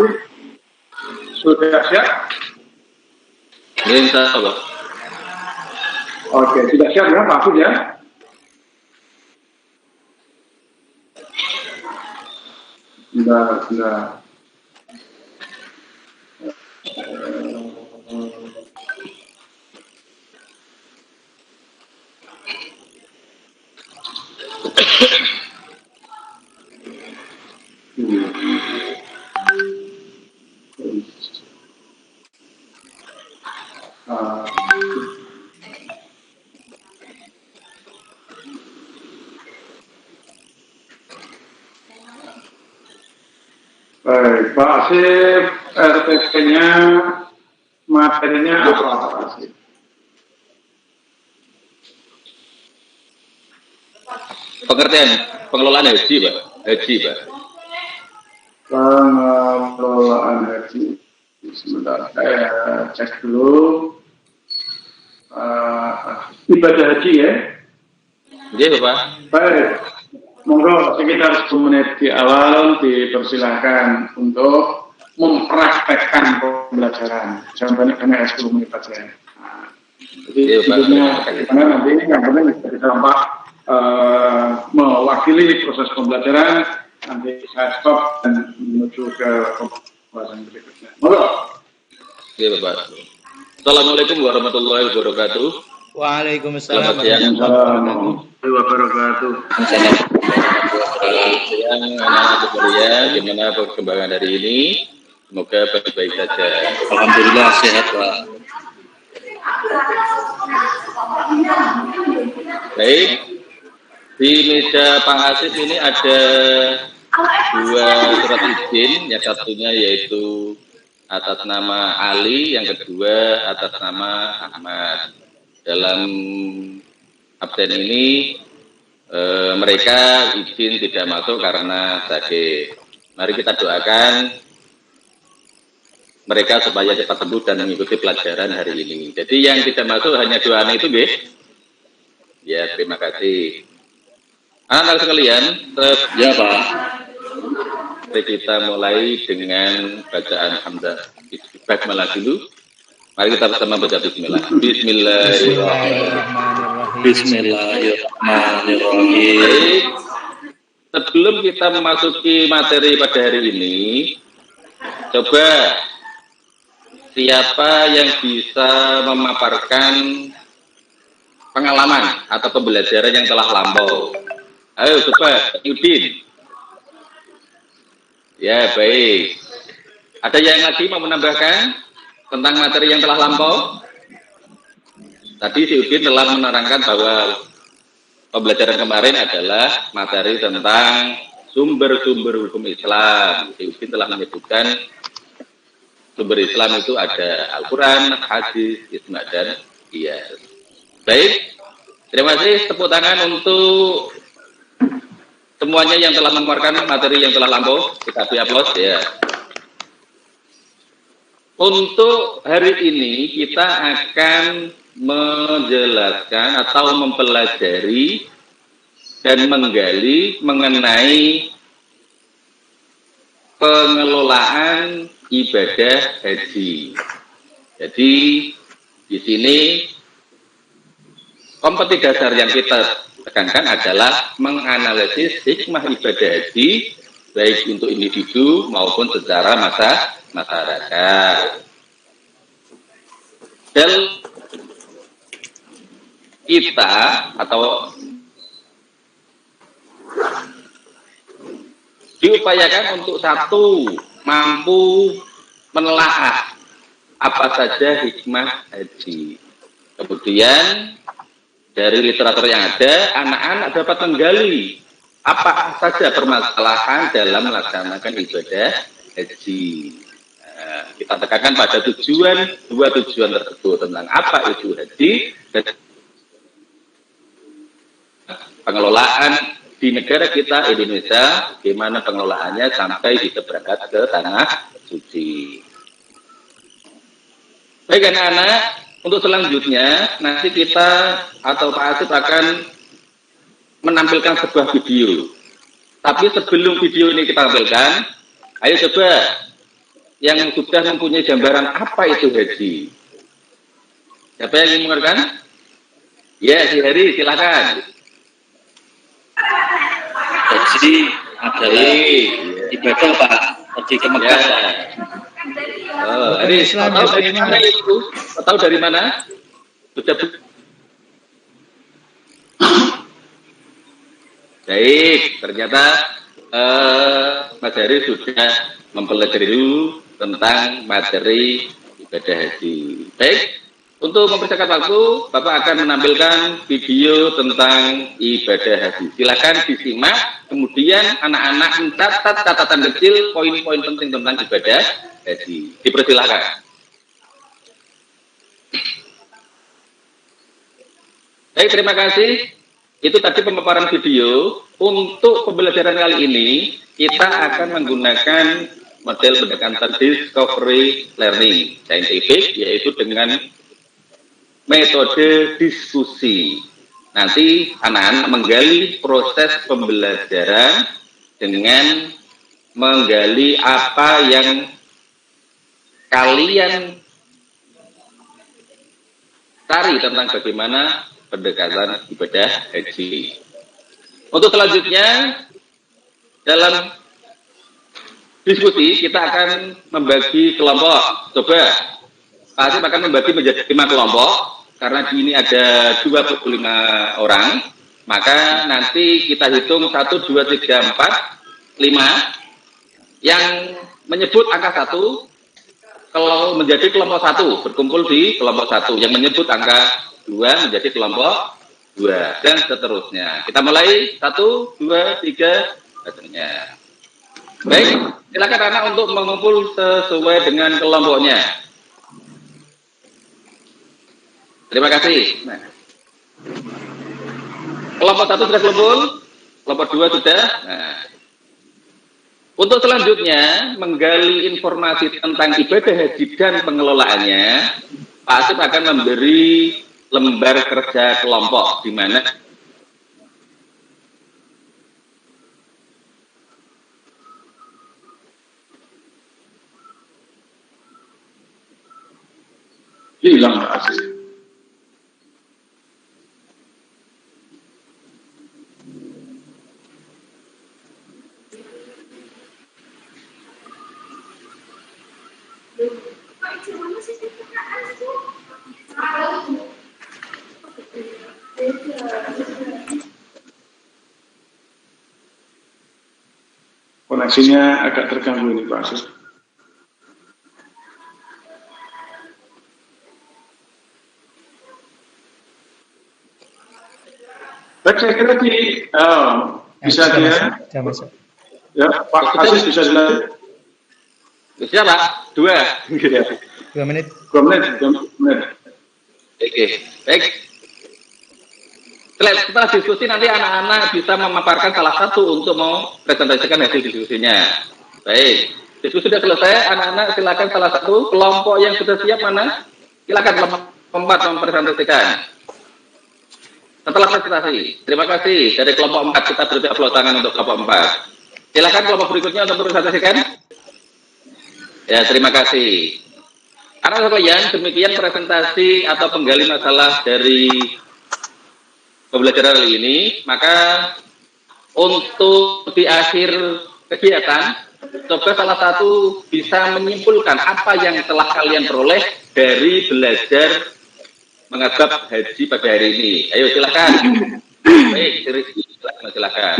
Afif sudah siap? Insya Allah. Oke, sudah siap ya Pak Afif ya? Sudah. Baik, Pak Asif, RTP-nya, materinya apa Pak Asif? Pengertian pengelolaan haji, Pak. Pengelolaan haji. Sebentar, saya cek dulu. Ibadah haji ya? Iya, Pak. Baik. Monggo sekitar 10 menit di awal dipersilahkan untuk mempraktekkan pembelajaran. Jangan banyak-banyak 10 menit saja. Nah, jadi sebelumnya bagaimana nanti yang penting kita tampak mewakili proses pembelajaran. Nanti saya stop dan menuju ke pembahasan berikutnya. Monggo. Iya, Pak. Assalamualaikum warahmatullahi wabarakatuh. Waalaikumsalam warahmatullahi wabarakatuh. Siang anak-anak sekalian, gimana perkembangan hari ini? Semoga baik-baik saja. Alhamdulillah sehat, Pak. Baik, di meja Pak Asif ini ada 2 surat izin. Yang satunya yaitu atas nama Ali, yang kedua atas nama Ahmad. Dalam absen ini mereka izin tidak masuk karena sakit. Mari kita doakan mereka supaya cepat sembuh dan mengikuti pelajaran hari ini. Jadi yang tidak masuk hanya 2 anak itu, nggih. Ya, terima kasih. Anak-anak sekalian, Ya, Pak. mari kita mulai dengan bacaan hamzah basmalah dulu. Mari kita bersama baca bismillah. Bismillahirrahmanirrahim. Sebelum kita memasuki materi pada hari ini, coba siapa yang bisa memaparkan pengalaman atau pembelajaran yang telah lampau? Ayo coba, Yudin. Ya, baik. Ada yang lagi mau menambahkan tentang materi yang telah lampau? Tadi si Udin telah menerangkan bahwa pembelajaran kemarin adalah materi tentang sumber-sumber hukum Islam. Si Udin telah menyebutkan sumber Islam itu ada Al-Quran, hadis, ijma' dan qiyas. Baik, terima kasih. Tepuk tangan untuk semuanya yang telah mengeluarkan materi yang telah lampau. Kita beri aplaus ya. Untuk hari ini kita akan menjelaskan atau mempelajari dan menggali mengenai pengelolaan ibadah haji. Jadi di sini kompetensi dasar yang kita tekankan adalah menganalisis hikmah ibadah haji baik untuk individu maupun secara masyarakat. Dan kita atau diupayakan untuk satu mampu menelaah apa saja hikmah haji. Kemudian dari literatur yang ada, anak-anak dapat menggali apa saja permasalahan dalam melaksanakan ibadah haji. Nah, kita tekankan pada dua tujuan tersebut tentang apa itu haji dan pengelolaan di negara kita Indonesia, bagaimana pengelolaannya sampai kita berangkat ke tanah suci. Baik anak-anak, untuk selanjutnya nanti kita atau Pak Asif akan menampilkan sebuah video. Tapi sebelum video ini kita tampilkan, ayo coba yang sudah mempunyai gambaran apa itu haji? Siapa yang ingin mengerjakan? Ya, si Heri, silakan. Haji adalah ibadah Pak, pergi ke Mekah. Ya. Oh, Heri, tahu dari mana itu? Tahu dari mana? Sudah. Baik, ternyata Mas Heri sudah mempelajari dulu tentang materi ibadah haji. Baik, untuk mempersiapkan waktu, Bapak akan menampilkan video tentang ibadah haji. Silakan disimak, kemudian anak-anak mencatat catatan kecil poin-poin penting tentang ibadah haji. Dipersilakan. Baik, terima kasih. Itu tadi pemaparan video. Untuk pembelajaran kali ini, kita akan menggunakan model pendekatan discovery learning scientific, yaitu dengan metode diskusi. Nanti anak-anak menggali proses pembelajaran dengan menggali apa yang kalian cari tentang bagaimana pendekatan ibadah haji. Untuk selanjutnya, dalam diskusi kita akan membagi kelompok. Coba Pak Asif akan membagi menjadi 5 kelompok, karena di ini ada 25 orang, maka nanti kita hitung 1, 2, 3, 4, 5, yang menyebut angka 1, kalau menjadi kelompok 1, berkumpul di kelompok 1, yang menyebut angka 2 menjadi kelompok 2, dan seterusnya. Kita mulai 1, 2, 3, seterusnya. Baik, silakan anak untuk mengumpul sesuai dengan kelompoknya. Terima kasih. Nah. Kelompok 1 sudah kumpul, kelompok 2 sudah. Nah. Untuk selanjutnya, menggali informasi tentang ibadah haji dan pengelolaannya, Pak Asif akan memberi lembar kerja kelompok, di mana hilang Pak Asif. Koneksinya agak terganggu ini Pak Asif. Baik, saya kira bisa dia. Ya, Pak Asif bisa dilanjut. bisa Pak, 2. 2 menit. 2 menit. Oke, baik. Setelah diskusi nanti anak-anak bisa memaparkan salah satu untuk mau presentasikan hasil diskusinya. Baik, diskusi sudah selesai, anak-anak silakan salah satu. Kelompok yang sudah siap mana? Silakan kelompok 4 mempresentasikan. Setelah presentasi, terima kasih. Dari kelompok 4 kita beri aplaus tangan untuk kelompok 4. Silakan kelompok berikutnya untuk mempresentasikan. Ya, terima kasih. Anak-anak sekalian, demikian presentasi atau penggali masalah dari pembelajaran kali ini. Maka untuk di akhir kegiatan, coba salah satu bisa menyimpulkan apa yang telah kalian peroleh dari belajar menghadap haji pada hari ini. Ayo silakan. Baik, silakan.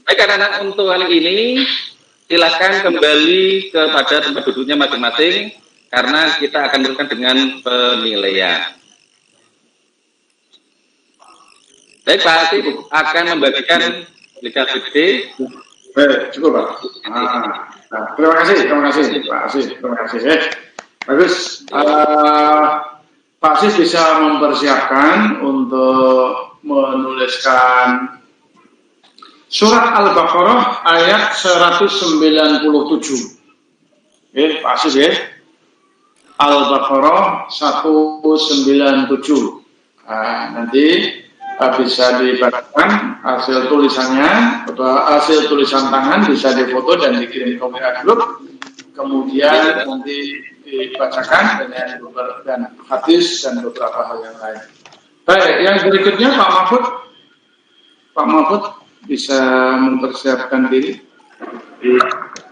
Baik anak-anak, untuk kali ini silakan kembali kepada tempat duduknya masing-masing, karena kita akan melakukan dengan penilaian. Baik, Pak Asif akan membagikan legal gede. Baik, cukup Pak. Nah, terima kasih Pak Asif. Terima kasih. Bagus. Pak Asif bisa mempersiapkan untuk menuliskan surat Al-Baqarah ayat 197. Pak Asif ya. Al-Baqarah 197. Nanti bisa dibacakan hasil tulisannya, atau hasil tulisan tangan bisa difoto dan dikirim ke WA grup. kemudian nanti dibacakan dengan hadis dan beberapa hal yang lain. Baik, yang berikutnya Pak Mahfud. Pak Mahfud bisa mempersiapkan diri.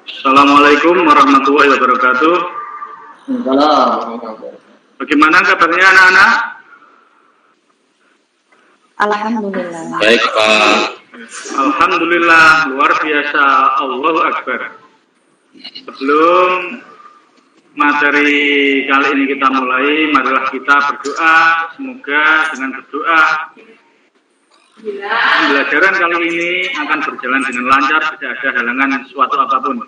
Assalamualaikum warahmatullahi wabarakatuh. Bagaimana kabarnya anak-anak? Alhamdulillah. Baik Pak. Alhamdulillah, luar biasa. Allahu Akbar. Sebelum materi kali ini kita mulai, marilah kita berdoa. Semoga dengan berdoa pembelajaran kali ini akan berjalan dengan lancar, tidak ada halangan suatu apapun.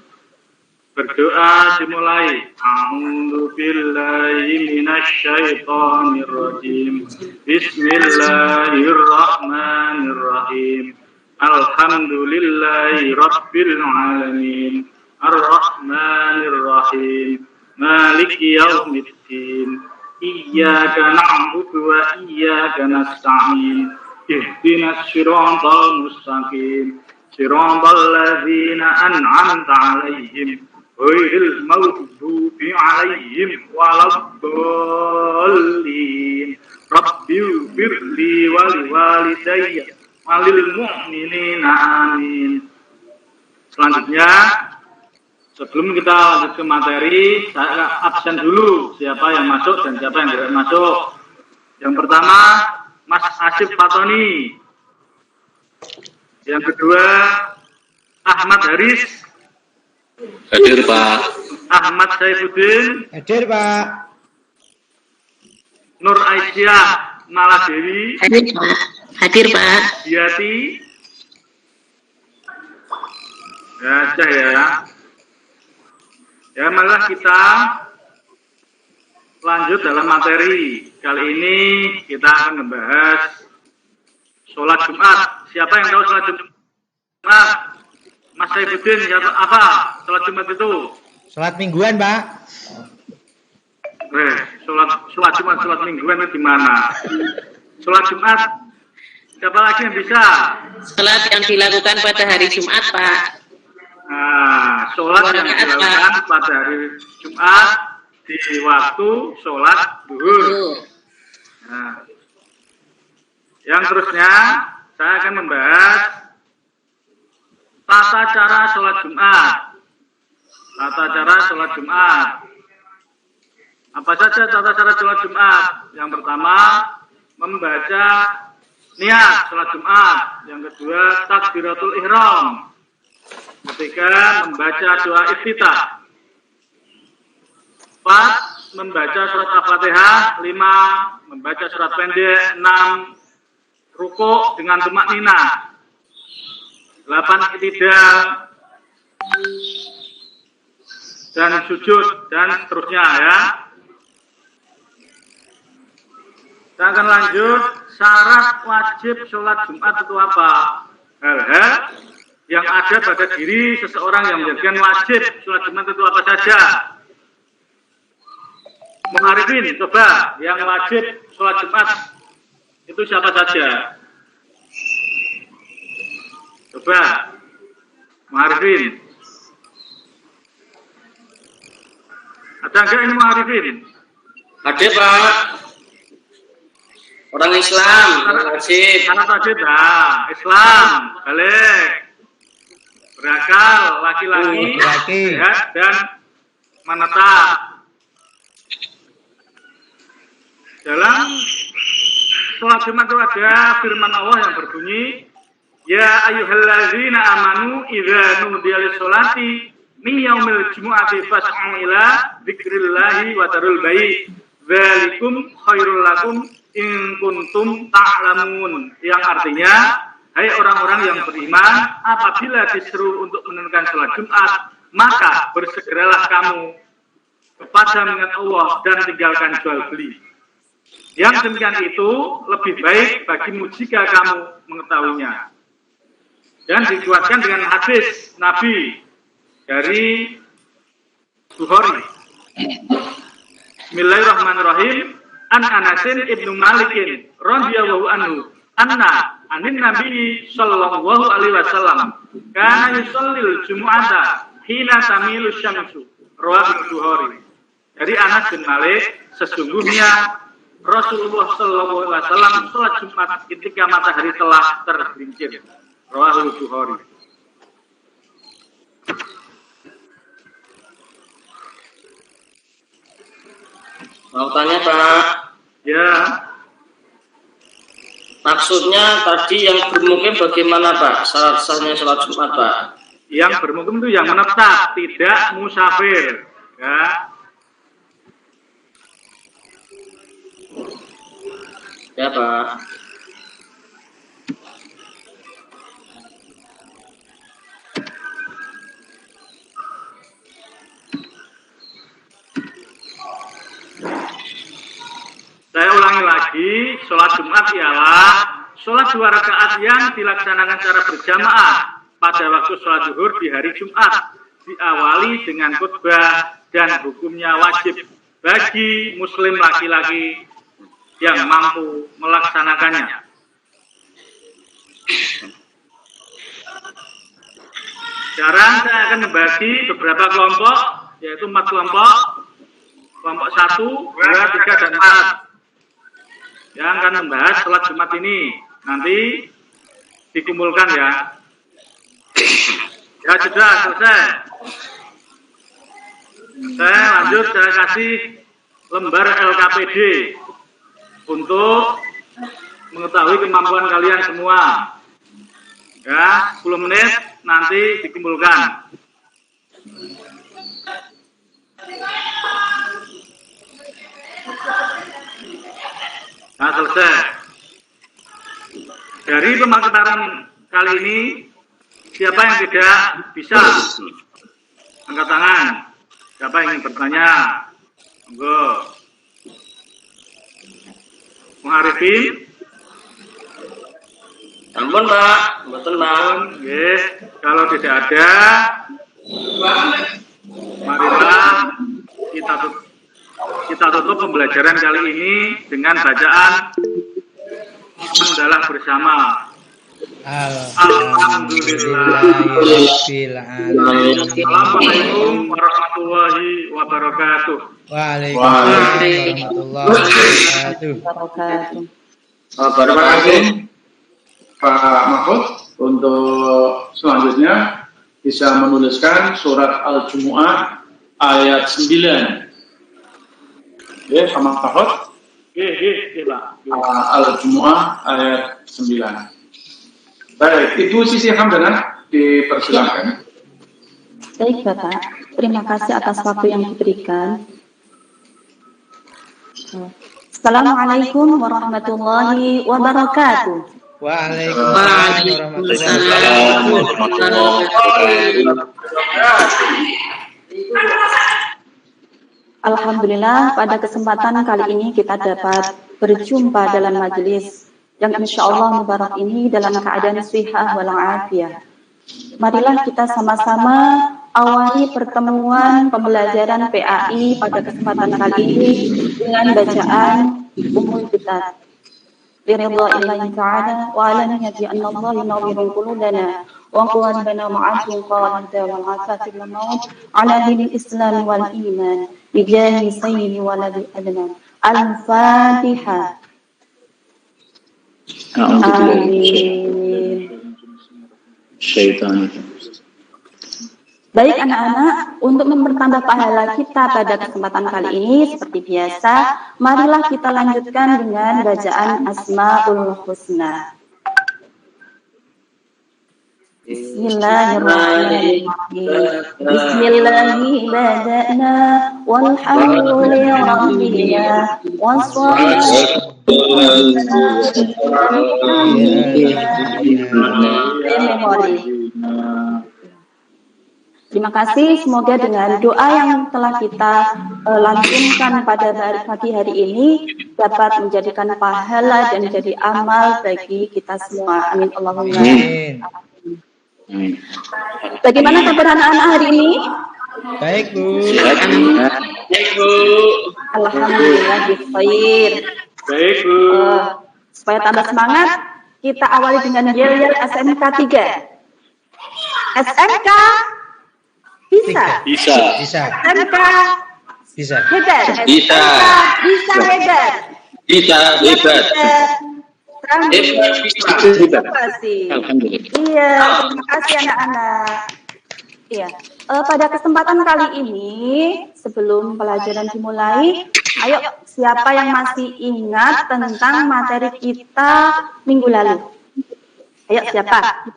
Berdoa dimulai. A'udzu billahi minasyaitonir rajim. Bismillahirrahmanirrahim. Alhamdulillahi rabbil alamin. Ar-Rahmanir Rahim. Maliki yaumiddin. Iyyaka na'budu wa iyyaka nasta'in. Ihdinas siratal mustaqim. Siratal ladzina an'amta 'alaihim ghairil maghdubi 'alaihim waladdallin. Rabbighfirli wa liwalidayya wa lil mu'minina amin. Selanjutnya, sebelum kita lanjut ke materi, saya absen dulu siapa yang masuk dan siapa yang tidak masuk. Yang pertama, Mas Asif Fatoni. Yang kedua, Ahmad Haris. Hadir Pak. Ahmad Saifuddin. Hadir Pak. Nur Aisyah Maladewi. Hadir Pak. Hadir Pak. Diati. Ya, sudah ya. Ya, marilah kita lanjut dalam materi. Kali ini kita akan membahas sholat Jumat. Siapa yang tahu sholat Jumat? Mas Saifuddin, apa sholat Jumat itu? Sholat mingguan, Pak. Sholat Jumat, sholat mingguan itu di mana? Sholat Jumat, siapa lagi yang bisa? Sholat yang dilakukan pada hari Jumat, Pak. Nah, sholat yang dilakukan pada hari Jumat di waktu sholat duhur. Nah, yang terusnya saya akan membahas tata cara sholat Jumat. Tata cara sholat Jumat. Apa saja tata cara sholat Jumat? Yang pertama, membaca niat sholat Jumat. Yang kedua, takbiratul ihram. Ketiga, membaca doa iftitah. 4, membaca surat Al-Fatihah. 5, membaca surat pendek. 6, rukuk dengan tumakninah. 8, i'tidal dan sujud dan seterusnya ya. Kita akan lanjut. Syarat wajib sholat Jumat itu apa? Hal-hal yang ada pada diri seseorang yang menjadikan wajib sholat Jumat itu apa saja? Muharifin, coba yang wajib sholat Jumat itu siapa saja? Coba Muharifin. Ada enggak ini Muharifin? Ada Pak. Orang Islam. Anak wajib, Islam, balik. Berakal, laki-laki, sehat dan menetap. Dalam sholat Jumat itu ada firman Allah yang berbunyi, Ya ayyuhalladzina amanu idza nudiya lis-sholati min yaumil jumu'ati fas'au ila dzikrillahi wa dzarul bai' dzalikum khairul lakum in kuntum ta'lamun. Yang artinya, hai orang-orang yang beriman, apabila diseru untuk menunaikan sholat Jumat, maka bersegeralah kamu kepada mengingat Allah dan tinggalkan jual beli. Yang demikian itu lebih baik bagimu jika kamu mengetahuinya. Dan dikuatkan dengan hadis Nabi dari Bukhari. Bismillahirrahmanirrahim. An Anasin ibnu Malikin radhiyallahu anhu anna anin Nabi sallallahu alaihi wasallam kana yusallil jumu'ata hina tamilu syamsu Rawahul Bukhari. Dari Anas bin Malik, sesungguhnya Rasulullah Shallallahu Alaihi Wasallam sholat Jumat ketika matahari telah tergelincir. Rawahul Bukhari. Mau tanya Pak? Ya, Maksudnya tadi yang bermukim bagaimana Pak? Syarat sahnya sholat Jumat Pak? yang bermukim itu yang menetap, tidak musafir. Ya, Ya Pak. saya ulangi lagi, sholat Jumat ialah sholat 2 rakaat yang dilaksanakan secara berjamaah pada waktu sholat zuhur di hari Jumat, diawali dengan khutbah dan hukumnya wajib bagi muslim laki-laki yang mampu melaksanakannya. Sekarang saya akan membagi beberapa kelompok, yaitu 4 kelompok. Kelompok 1, 2, 3, dan 4 yang akan membahas sholat Jumat ini. Nanti dikumpulkan ya. Ya sudah selesai. Saya lanjut, saya kasih lembar LKPD untuk mengetahui kemampuan kalian semua. Ya, 10 menit nanti dikumpulkan. Nah, selesai. Dari pemaparan kali ini, siapa yang tidak bisa? Angkat tangan. Siapa yang ingin bertanya? Monggo. Mengarifin? Ampun Pak, betul Pak. Yes. Kalau tidak ada, marilah kita tutup pembelajaran kali ini dengan bacaan hamdalah bersama. Alhamdulillah. Assalamualaikum warahmatullahi wabarakatuh. Waalaikumsalam warahmatullahi wabarakatuh. Terima kasih Pak Mahfud. Untuk selanjutnya bisa menuliskan surat Al-Jumu'ah ayat 9. Ya, Pak Mahfud. Pak. Al-Jumu'ah ayat 9. Baik, Ibu Sisi Hamdanah dipersilakan. Baik Bapak, terima kasih atas waktu yang diberikan. Assalamualaikum warahmatullahi wabarakatuh. Waalaikumsalam warahmatullahi wabarakatuh. Alhamdulillah, pada kesempatan kali ini kita dapat berjumpa dalam majelis yang insya Allah mubarak ini dalam keadaan sihah wal afiyah. Marilah kita sama-sama awali pertemuan pembelajaran PAI pada kesempatan kali ini dengan bacaan Ummul Kitab. Biridha'illahi ta'ala wa ala niyyati anna Allah yunawwiru qulubana wa qalbana ma'akum qalida wal asatil maut ala dinil islam wal iman bijahi sayyidi waladi adnan. Al-Fatihah. Amin. Baik anak-anak, untuk mempertambah pahala kita pada kesempatan kali ini seperti biasa, marilah kita lanjutkan dengan bacaan Asmaul Husna. Bismillahirrahmanirrahim. Bismillahirrahmanirrahim. Walhamdulillahirrahmanirrahim. Terima kasih, semoga dengan doa yang telah kita lantunkan pada pagi hari ini dapat menjadikan pahala dan menjadi amal bagi kita semua. Amin Allahumma. Amin. Bagaimana kabar anak-anak hari ini? Baik Bu. Baik Bu. Alhamdulillah bismillah. Baik Bu. Supaya tambah semangat, kita awali dengan yel-yel SMK 3. SMK Bisa. Bisa. Bisa. MK Bisa. hebat. Bisa. MK bisa hebat. Bisa, hebat. Hebat. Terima kasih. Alhamdulillah. Iya, terima kasih anak-anak. Iya, pada kesempatan kali ini, sebelum pelajaran dimulai, ayo siapa yang masih ingat tentang materi kita minggu lalu? Ayo siapa?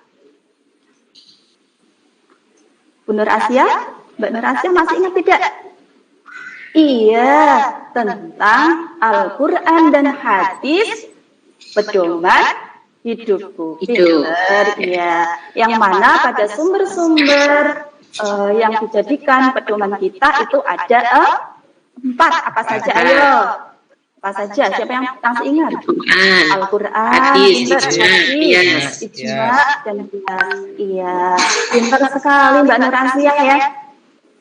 Bu Nur Asia? Mbak Nur Asia masih ingat tidak? Iya, tentang Al-Quran dan hadis pedoman hidupku. Pinter, ya. Yang mana pada sumber-sumber yang dijadikan pedoman kita itu ada 4. Apa saja? Ayo. Apa saja? Siapa yang masih ingat? Al-Quran, hadis, ijma, dan qiyas. Iya, pintar sekali Mbak Nur Asia ya.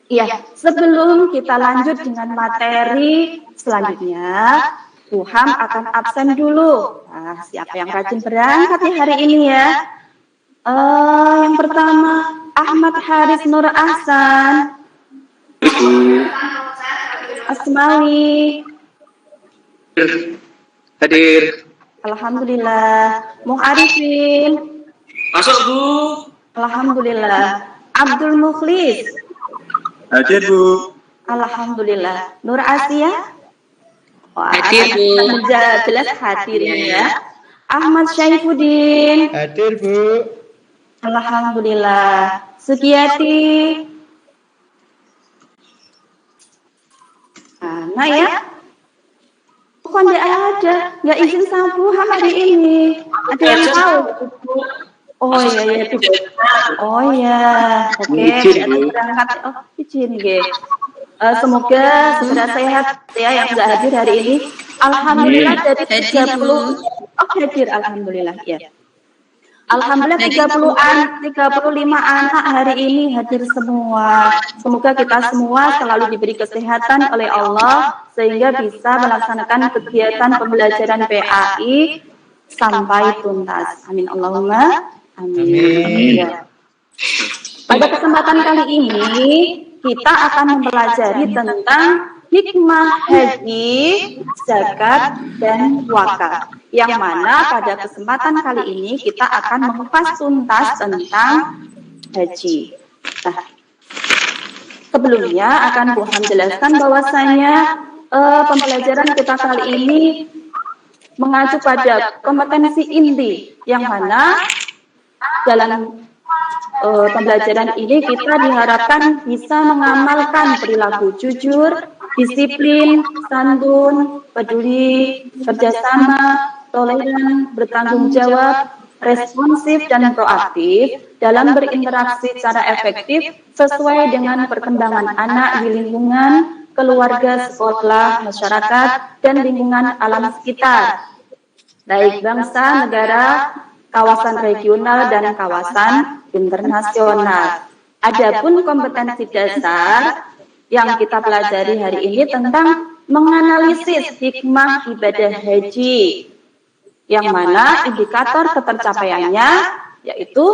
Iya, sebelum kita lanjut dengan materi selanjutnya, Tuhan akan absen dulu. Nah, siapa yang rajin berangkat ya hari ini ya? Yang pertama, Ahmad Haris Nur Ahsan. Asmawi. Hadir. Alhamdulillah. Mu'arifin. Masuk, Bu. Alhamdulillah. Abdul Mukhlis. Hadir, Bu. Alhamdulillah. Nur Asia. Wah, Hadir, Bu. jelas hadir ini ya. Ahmad Syaifuddin. Hadir, Bu. Alhamdulillah. Sugiyati. Mana ya? Kok nggak ada? Nggak izin sambungan hari ini. Ada yang tahu? Oh iya, iya. Oh iya. Oke, ada berangkat. Oh, izin, Ge. Semoga segera sehat ya yang sudah hadir hari ini. Alhamdulillah dari 30. Oh, hadir alhamdulillah ya. Alhamdulillah 35 anak hari ini hadir semua. Semoga kita semua selalu diberi kesehatan oleh Allah sehingga bisa melaksanakan kegiatan pembelajaran PAI sampai tuntas. Amin Allahumma amin. Ya. Pada kesempatan kali ini kita akan mempelajari tentang hikmah haji, zakat, dan wakaf. Yang mana pada kesempatan kali ini kita akan mengupas tuntas tentang haji. Nah, sebelumnya akan Tuhan jelaskan bahwasanya pembelajaran kita kali ini mengacu pada kompetensi inti, yang mana dalam pembelajaran ini kita diharapkan bisa mengamalkan perilaku jujur, disiplin, santun, peduli, kerjasama, toleran, bertanggung jawab, responsif, dan proaktif dalam berinteraksi secara efektif sesuai dengan perkembangan anak di lingkungan, keluarga, sekolah, masyarakat, dan lingkungan alam sekitar, baik bangsa, negara, kawasan regional, dan kawasan internasional. Adapun kompetensi dasar yang kita pelajari hari ini tentang menganalisis hikmah ibadah haji, yang mana indikator ketercapaiannya yaitu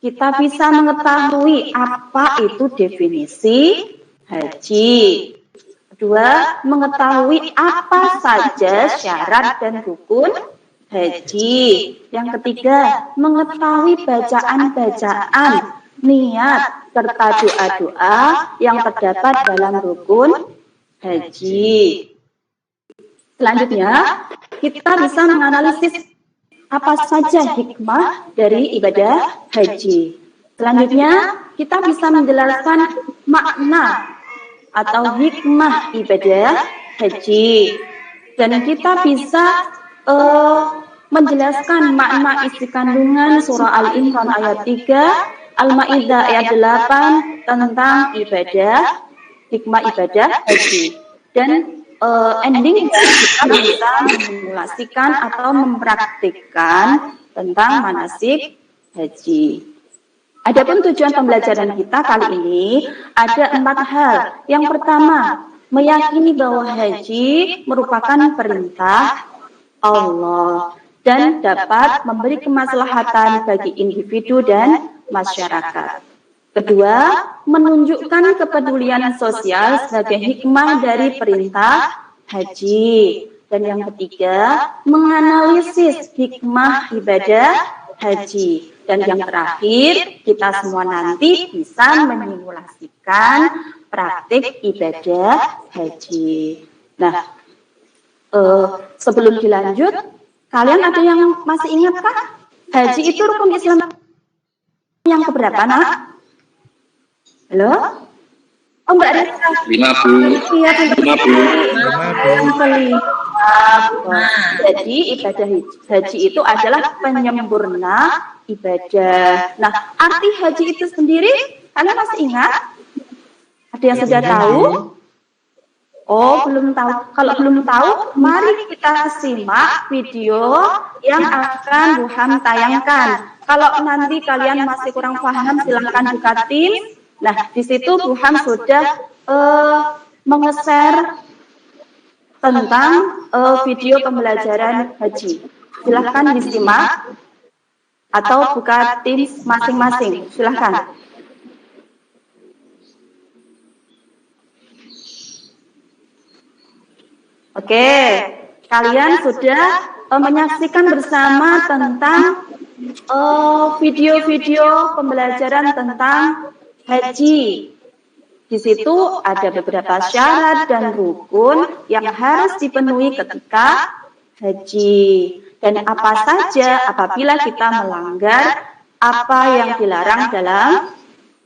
kita bisa mengetahui apa itu definisi haji. Kedua, mengetahui apa saja syarat dan rukun haji. Yang ketiga, mengetahui bacaan-bacaan, niat, serta doa-doa yang terdapat dalam rukun haji. Selanjutnya, kita bisa menganalisis apa saja hikmah dari ibadah haji. Selanjutnya, kita bisa menjelaskan makna atau hikmah ibadah haji. Dan kita bisa menjelaskan makna isi kandungan surah Al-Imran ayat 3, Al-Ma'idah ayat 8 tentang ibadah, hikmah ibadah haji. Dan ending kita bisa memsimulasikan atau mempraktikkan tentang manasik haji. Adapun tujuan pembelajaran kita kali ini ada 4 hal. Yang pertama, meyakini bahwa haji merupakan perintah Allah dan dapat memberi kemaslahatan bagi individu dan masyarakat. Kedua, menunjukkan kepedulian sosial sebagai hikmah dari perintah haji. Dan yang ketiga, menganalisis hikmah ibadah haji. Dan yang terakhir, kita semua nanti bisa menyimulasikan praktik ibadah haji. Nah, sebelum dilanjut, kalian ada yang masih ingat Pak? Haji itu rukun Islam yang keberapa, nak? Halo? Oh, Mbak Rita. 5, Bu. Iya, 5, Bu. yang kelima. Jadi ibadah haji itu adalah penyempurna ibadah. Nah, arti haji itu sendiri, kalian masih ingat? Ada yang sudah tahu? Oh, belum tahu. Kalau belum tahu, mari kita simak video yang akan Bu Ham tayangkan. Kalau nanti kalian masih kurang paham, silakan buka Teams. Nah, di situ Bu Ham sudah menge-share tentang video pembelajaran haji. Silakan disimak atau buka Teams masing-masing. Silakan. Oke, kalian sudah menyaksikan bersama tentang video-video pembelajaran tentang haji. Di situ ada beberapa syarat dan rukun yang harus dipenuhi ketika haji. Dan apa saja apabila kita melanggar apa yang dilarang dalam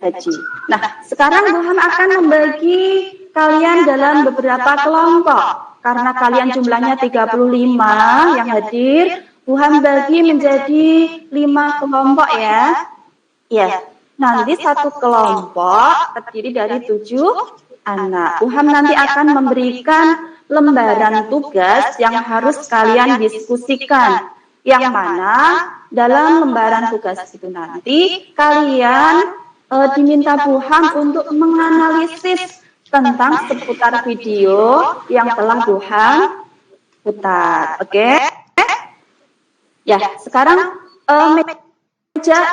haji. Nah, sekarang Bu Ham akan membagi kalian dalam beberapa kelompok. Karena kalian jumlahnya 35 yang hadir, Bu Ham bagi menjadi 5 kelompok ya. Ya. Nanti satu kelompok terdiri dari 7 anak. Bu Ham nanti akan memberikan lembaran tugas yang harus kalian diskusikan. Yang mana dalam lembaran tugas itu nanti kalian diminta Bu Ham untuk menganalisis tentang seputar video yang telah Bu Ham putar. Oke? Ya, sekarang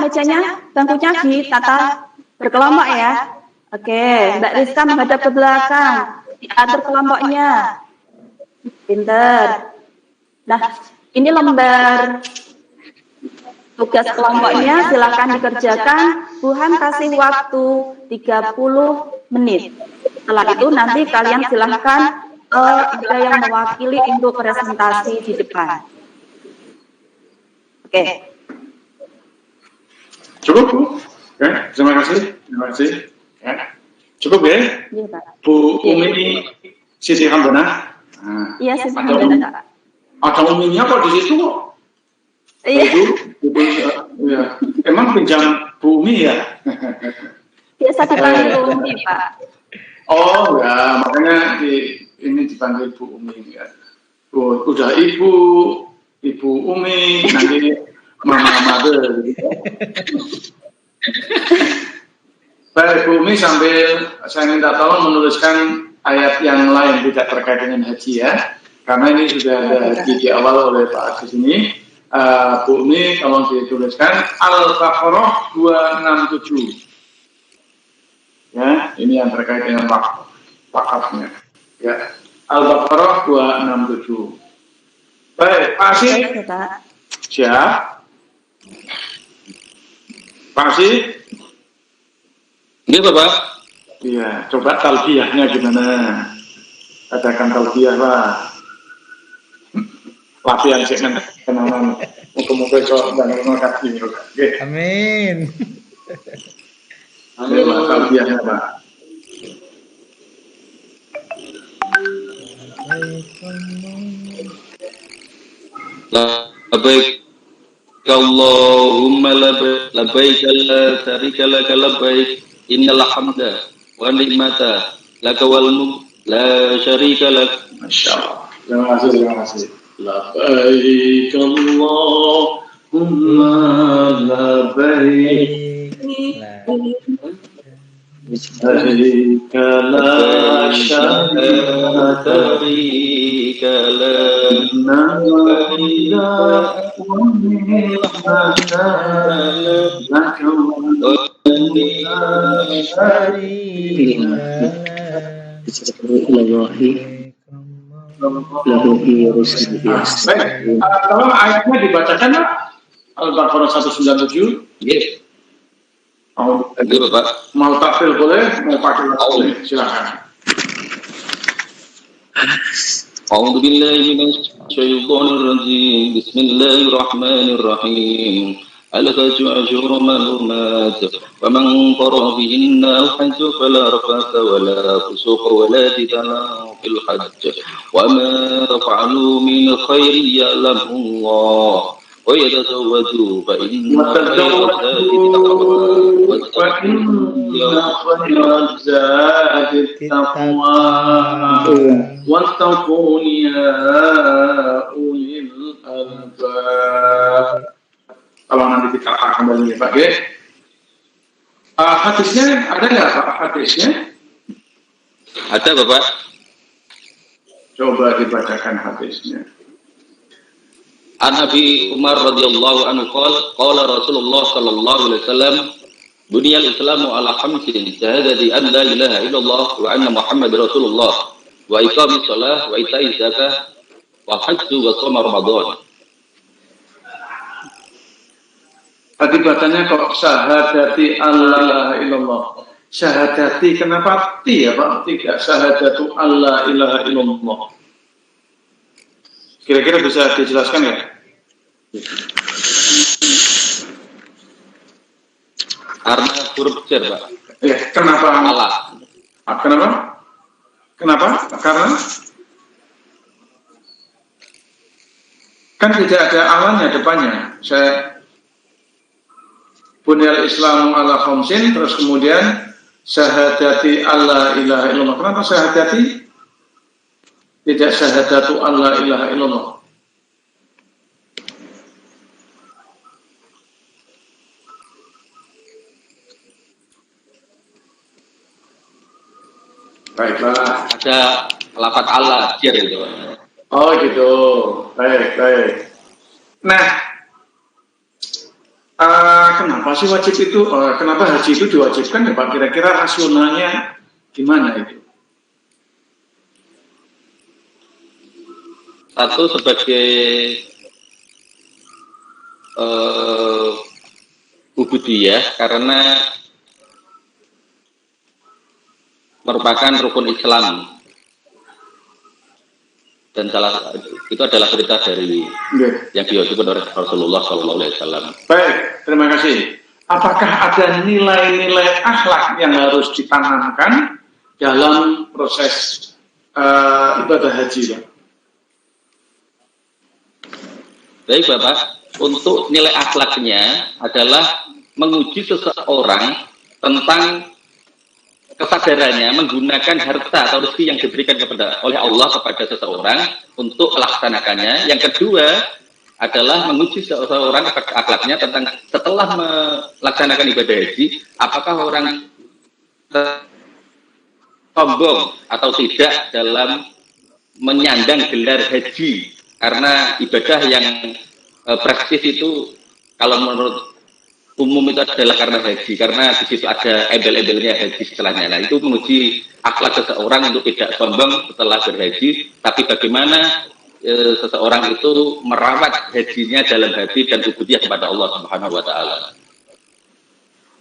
mejanya, bangkunya ditata berkelompok ya. Oke, Mbak Rizka menghadap ke belakang, diatur kelompoknya. Pinter. Nah, ini lembar tugas kelompoknya, silakan dikerjakan. Bu Ham kasih waktu 30 menit. Setelah itu nanti kalian silakan ada yang mewakili untuk presentasi di depan. Oke. Cukup, Bu? Oke, terima kasih. Terima kasih. Ya. Cukup ya? Iya, Pak. Bu Umi Siti Hambana. Nah, Iya, Siti Hambana, Pak. ada Uminya kok di situ kok? Iya. Ya. Emang pinjam Bu Umi ya? Biasa dipanggil Umi, Pak. Oh ya, makanya ini dipanggil Bu Umi ya. Udah Ibu Umi, nanti Mama Mother. Baik, Bu Umi sambil saya minta tolong menuliskan ayat yang lain tidak terkait dengan haji ya. Karena ini sudah ada di awal oleh Pak Agus ini. Bu Umi tolong dituliskan Al-Baqarah 267. Ya, ini yang terkait dengan wakafnya. Ya, Al-Baqarah 267. Baik, Pak Asyik. Siap. Pak Asyik. Ini Bapak. Iya, coba talbiyahnya gimana? Katakan talbiyah, Pak. Latihan sih kan, teman-teman. Muka-muka kok dan kaki. Amin. Amin, Pak, talbiyahnya, Pak. Labbaik Allahumma labbaik la syarika lak labbaik innal hamda wa ni'mata lak wal mulk la syarika lak. Masyaallah. Terima kasih, terima kasih. Labbaik Allahumma labbaik syarika la syarika lak Tolong ayatnya dibacakan Pak. Al-Baqarah 197. Yes. Mau tafsir boleh, mau pakai boleh, silakan. أعوذ بالله من الشيطان الرجيم بسم الله الرحمن الرحيم الحج أشهر معلومات ومن فرض فيهن الحج فلا رفث ولا فسوق ولا جدال في الحج وما تفعلوا من خير يعلمه الله ويتزودوا فإن خير الزاد التقوى واتقون يا أولي الألباب. Kalau nanti kita kembali Pak G. Hadisnya ada nggak Pak hadisnya? Ada Bapak. Coba dibacakan hadisnya. An Abi Umar radhiyallahu anhu qala Rasulullah sallallahu alaihi wasallam buniyal islamu ala khamsin syahadati an la ilaha illallah wa anna muhammadar rasulullah wa iqamis shalah wa ita'iz zakah wa hajju wa shaum ramadan. Tadi bacanya kok syahadati alla ilaha illallah. Syahadati kenapa ti ya Pak? Tidak syahadatu alla ilaha illallah. Kira-kira bisa dijelaskan ya? Karena huruf jar, Pak. Ya, kenapa? Allah. Kenapa? Kenapa? Karena kan tidak ada alanya depannya. Saya bunyal Islamu ala khamsin, terus kemudian syahadati alla ilaha illallah. Kenapa syahadati? Tidak syahadatu alla ilaha illallah. Baiklah. Ada lafaz Allah jar gitu. Oh gitu. Baik. Nah, kenapa sih wajib itu? Kenapa haji itu diwajibkan ya Pak? Kira-kira rasionalnya gimana itu? Satu sebagai ubudiyah karena merupakan rukun Islam dan salah itu adalah perintah dari yang diwajibkan oleh Rasulullah SAW. Baik, terima kasih. Apakah ada nilai-nilai akhlak yang harus ditanamkan dalam proses ibadah haji, Pak? Baik Bapak, untuk nilai akhlaknya adalah menguji seseorang tentang kesadarannya menggunakan harta atau rezeki yang diberikan oleh Allah kepada seseorang untuk melaksanakannya. Yang kedua adalah menguji seseorang akhlaknya tentang setelah melaksanakan ibadah haji, apakah orang sombong atau tidak dalam menyandang gelar haji, karena ibadah yang prestis itu kalau menurut umum itu adalah karena haji, karena di situ ada embel-embelnya haji setelahnya. Nah, itu menguji akhlak seseorang untuk tidak sombong setelah berhaji, tapi bagaimana seseorang itu merawat hajinya dalam hati dan ubudiyah kepada Allah Subhanahu wa taala.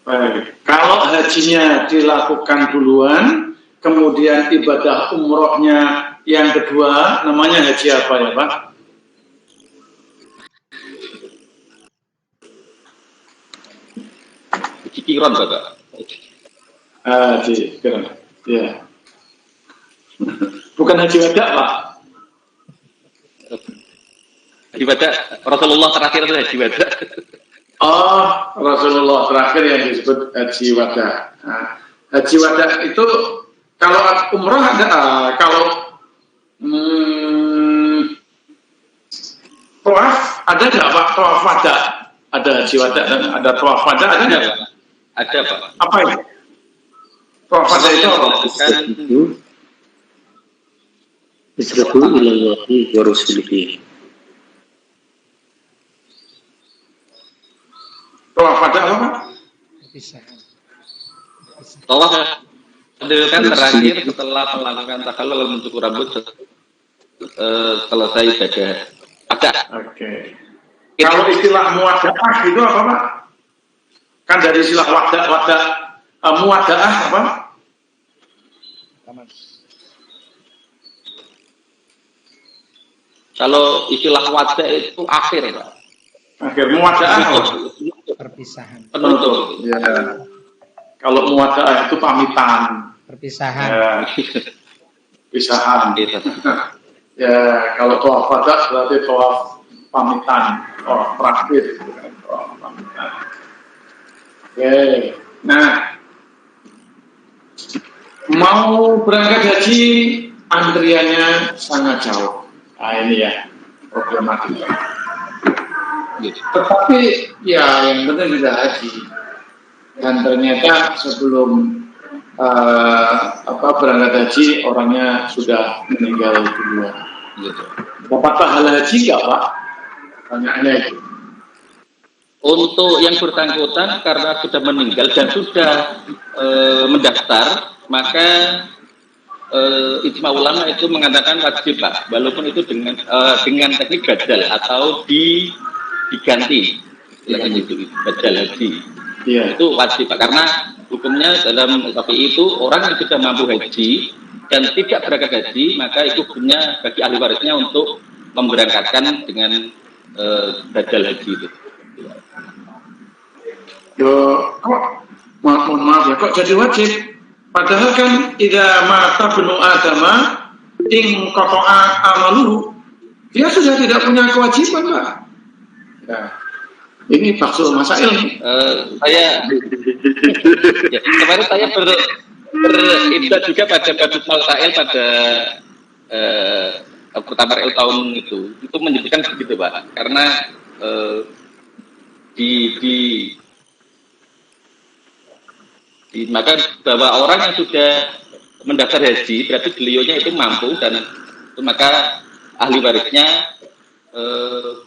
Baik. Kalau hajinya dilakukan duluan, kemudian ibadah umrohnya yang kedua, namanya haji apa ya, Pak? Kiron Bapak. Haji kiron. Ya. Bukan haji wada, Pak. Haji wada, Rasulullah terakhir itu haji wada. Oh, Rasulullah terakhir yang disebut haji wada. Nah, haji wada itu kalau umroh ada, kalau tawaf ada nggak Pak? Tawaf wada. Ada haji wada dan ada tawaf wada, ada nggak Pak? Ada Pak. Apa itu? Tawaf wada itu apa? Israfu ilallahi wa rasulihi. Tawaf wada apa Pak? Tawaf kan terakhir setelah melakukan takallul mencukur rambut selesai ibadah. Ada. Oke. Kalau istilah muwadaah itu apa, Pak? Kan dari istilah muwadaah apa? Kalau istilah wada itu akhir, Pak. Akhir muwadaah apa? Perpisahan. Penutup. Ya. Kalau muwadaah itu pamitan. Perpisahan. Ya. Pisahan. Gitu. Ya, kalau tawaf wada berarti tawaf pamitan, tawaf terakhir, tawaf pamitan. Oke. Nah, mau berangkat haji antriannya sangat jauh. Nah ini ya problematika. Gitu. Tetapi ya yang penting sudah haji. Dan ternyata sebelum berangkat haji orangnya sudah meninggal duluan. Gitu. Dapat pahala haji nggak, Pak? Pertanyaannya itu. Untuk yang bersangkutan karena sudah meninggal dan sudah mendaftar, maka ijma ulama itu mengatakan wajib, Pak, walaupun itu dengan teknik badal atau diganti, itu badal haji. Iya. Itu wajib, Pak, karena hukumnya dalam Syafi'i itu orang yang sudah mampu haji dan tidak berangkat haji, maka itu hukumnya bagi ahli warisnya untuk memberangkatkan dengan badal haji itu. Mohon maaf ya, kok jadi wajib? Padahal kan idza mata benu adama ing qata'a amaluhu, dia sudah tidak punya kewajiban, Pak. Nah, ini baksul masail nih. Saya ya, kemarin saya berindah juga pada Badut Masail pada Pertamar El tahun itu menyebutkan begitu, Pak, karena maka bahwa orang yang sudah mendaftar haji berarti beliaunya itu mampu dan maka ahli warisnya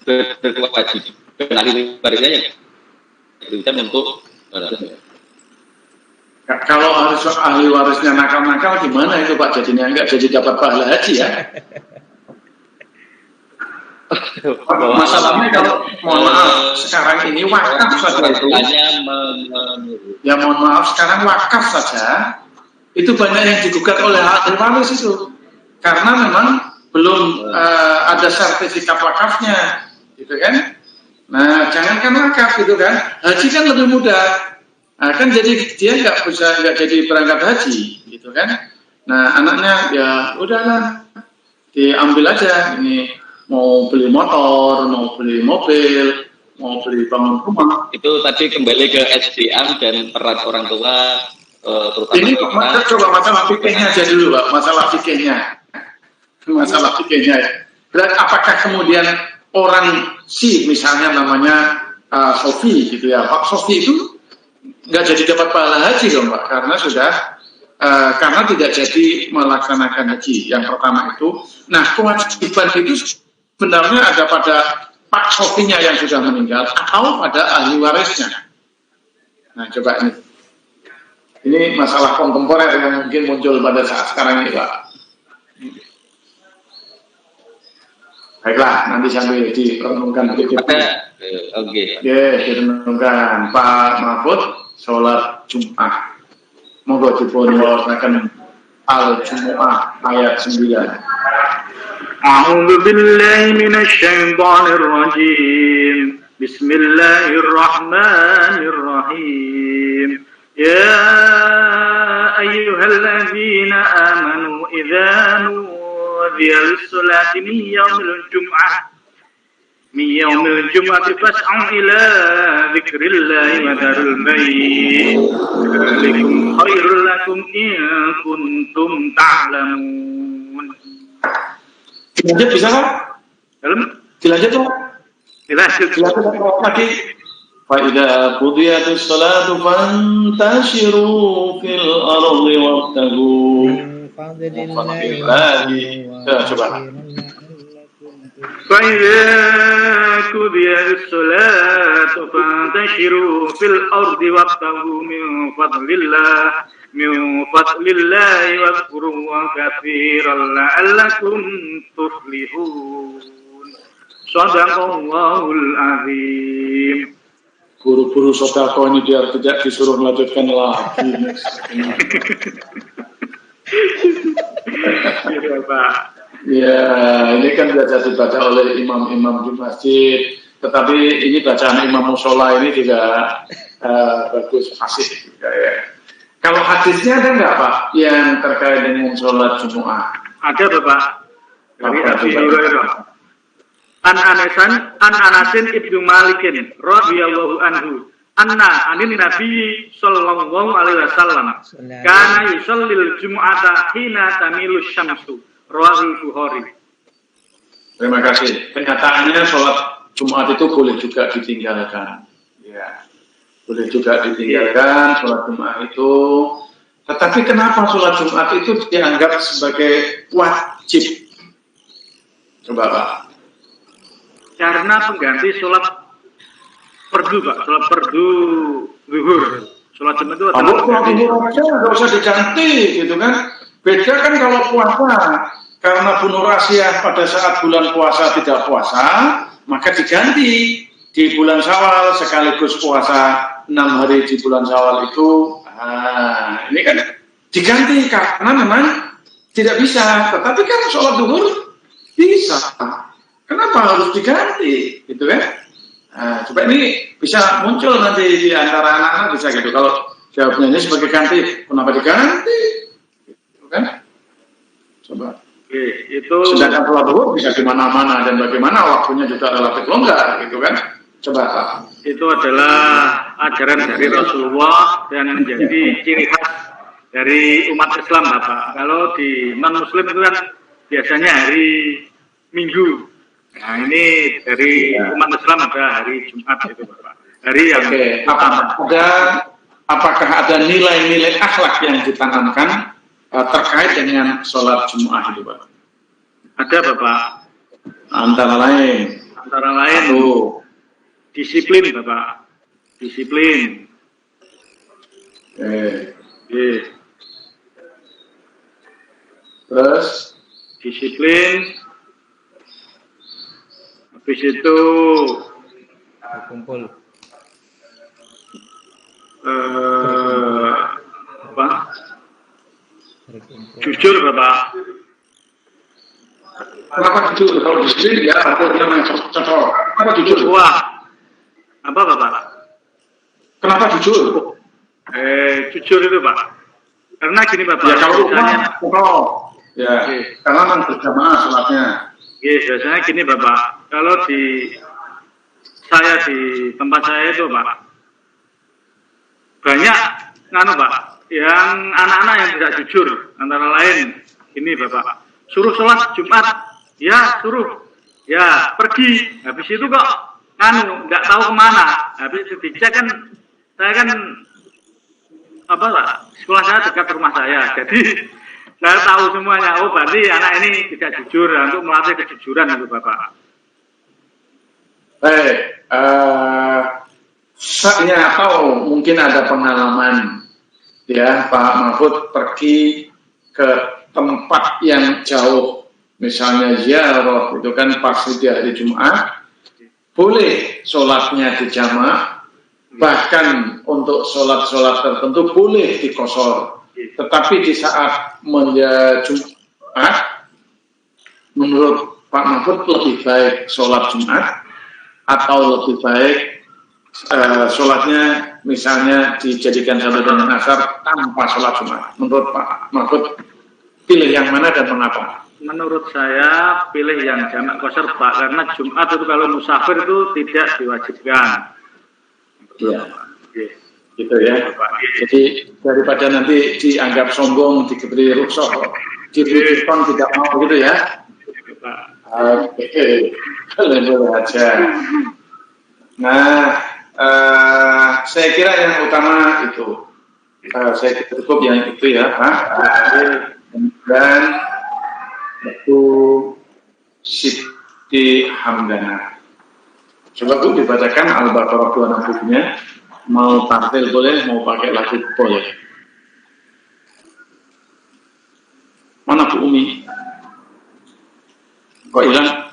berkewajiban dan ahli warisnya yang diberikan untuk kalau harus ahli warisnya nakal-nakal gimana itu, Pak? Jadinya nggak jadi dapat pahala haji ya? Masalahnya kalau mohon maaf sekarang ini wakaf saja itu. Ya mohon maaf sekarang wakaf saja itu banyak yang digugat oleh ahli waris itu karena memang belum ada sertifikat wakafnya, gitu kan? Nah jangankan wakaf gitu kan, haji kan lebih mudah. Nah, kan jadi dia nggak jadi berangkat haji, gitu kan? Nah anaknya ya udahlah diambil aja ini. Mau beli motor, mau beli mobil, mau beli bangun rumah. Itu tadi kembali ke SDM dan peran orang tua, terutama ini kita coba masalah fikihnya aja dulu, Pak. Masalah fikihnya ya. Berarti apakah kemudian orang misalnya namanya Sofi gitu ya, Pak Sofi itu nggak jadi dapat pahala haji dong, Pak, karena sudah karena tidak jadi melaksanakan haji yang pertama itu. Nah kewajiban itu sebenarnya ada pada Pak Sofinya yang sudah meninggal atau pada ahli warisnya. Nah coba ini masalah kontemporer yang mungkin muncul pada saat sekarang ini, Pak. Baiklah, nanti sambil direnungkan sedikit. Oke. Direnungkan Pak Mahfud sholat Jumat. Moga dipun wawasaken Al-Jumu'ah ayat 9. أعوذ بالله من الشيطان الرجيم بسم الله الرحمن الرحيم يا أيها الذين آمنوا إذا نودي للصلاة من يوم الجمعة فاسعوا إلى ذكر الله وذروا البيع ذلكم خير لكم إن كنتم تعلمون. Dilanjut bisa kan? Dilanjut tuh. Dilanjut lagi. Fa'idha qudiyatis salatu fantashiru fil ardi wabtagu fadlillahi. Coba. فإذا qudiyas salatu fantashiru fil ardi wabtaghu min fadlillah wadhkurullaha katsiran la'allakum tuflihun. Shadaqallahul azim. Guru-guru sodako ini biar tidak disuruh melanjutkan lagi. Iya, Pak. Ya, ini kan biasa dibaca oleh imam-imam di masjid. Tetapi ini bacaan imam musola ini juga bagus, fasih. Ya. Kalau hadisnya ada nggak Pak yang terkait dengan sholat Jumat? Ada Bapak. Dari Abi Hurairah. An Anasin ibnu Malikin radhiyallahu anhu anna anin nabi sallallahu alaihi wasallam kana yusallil jumu'ata hina tamilu syamsu rawahul Bukhari. Terima kasih. Kenyataannya sholat Jumat itu boleh juga ditinggalkan. Ya, boleh juga ditinggalkan sholat Jumat itu. Tetapi kenapa sholat Jumat itu dianggap sebagai wajib? Coba Pak. Karena pengganti sholat fardu Pak, sholat fardu zuhur. Sholat Jumat itu adalah sholat zuhur aja nggak usah diganti gitu kan. Beda kan kalau puasa, karena bunuh rahasia pada saat bulan puasa tidak puasa, maka diganti di bulan Syawal sekaligus puasa 6 hari di bulan Syawal itu. Ini kan diganti karena memang tidak bisa. Tetapi kan sholat zuhur bisa. Kenapa harus diganti, gitu kan? Coba ini bisa muncul nanti di antara anak-anak bisa gitu. Kalau jawabnya ini sebagai ganti, kenapa diganti? Gitu kan? Coba. Oke, itu. Sedangkan sholat zuhur bisa di mana-mana dan bagaimana waktunya juga relatif longgar, gitu kan? Coba Pak. Itu adalah ajaran dari Rasulullah dan menjadi ciri khas dari umat Islam, Bapak. Kalau di non-Muslim itu kan biasanya hari Minggu. Nah, ini dari umat Islam ada hari Jumat itu, Bapak. Hari yang apakah ada nilai-nilai akhlak yang ditanamkan terkait dengan sholat Jumat itu, Pak? Ada, Bapak. Antara lain disiplin, Bapak. Disiplin. Terus disiplin. Habis itu berkumpul. Apa? Jujur, Bapak. kenapa jujur? Kalau jujur ya namanya cocok. Kenapa jujur? Wah. Apa, Bapak? Kenapa jujur? Jujur itu, Pak. Karena gini, Bapak. Ya kalau misalnya, karena memang berjamaah sholatnya. Biasanya gini, Bapak. Kalau di tempat saya itu, Pak, banyak Pak, yang anak-anak yang tidak jujur. Antara lain ini, Bapak, suruh sholat Jumat, ya suruh, ya pergi. Habis itu kok nggak tahu kemana. Habis itu dicek kan, saya kan Pak, sekolah saya dekat rumah saya, jadi saya tahu semuanya. Oh, berarti anak ini tidak jujur. Untuk melatih kejujuran itu, Bapak. Saya tahu mungkin ada pengalaman ya Pak Mahfud pergi ke tempat yang jauh, misalnya ziarah itu kan pasti di hari Jumat, boleh sholatnya dijamak, bahkan untuk sholat-sholat tertentu boleh dikosor. Tetapi di saat Jumat, menurut Pak Mahfud lebih baik sholat Jumat atau lebih baik sholatnya misalnya dijadikan sampai dengan asar tanpa sholat Jumat. Menurut Pak Mahfud pilih yang mana dan mengapa? Menurut saya pilih yang jamak qasar, Pak, karena Jumat itu kalau musafir itu tidak diwajibkan. Iya. Gitu ya. Jadi daripada nanti dianggap sombong, diberi rukhsah, diberi diskon tidak mau gitu ya. Oke, boleh aja. Nah, saya kira yang utama itu, saya cukup yang itu ya, Pak. Dan itu Siti Hamdana. Coba Bu dibacakan Al-Baqarah 260-nya. Mau tartil boleh, mau pakai lagu boleh. Mana Bu Umi? Kok hilang?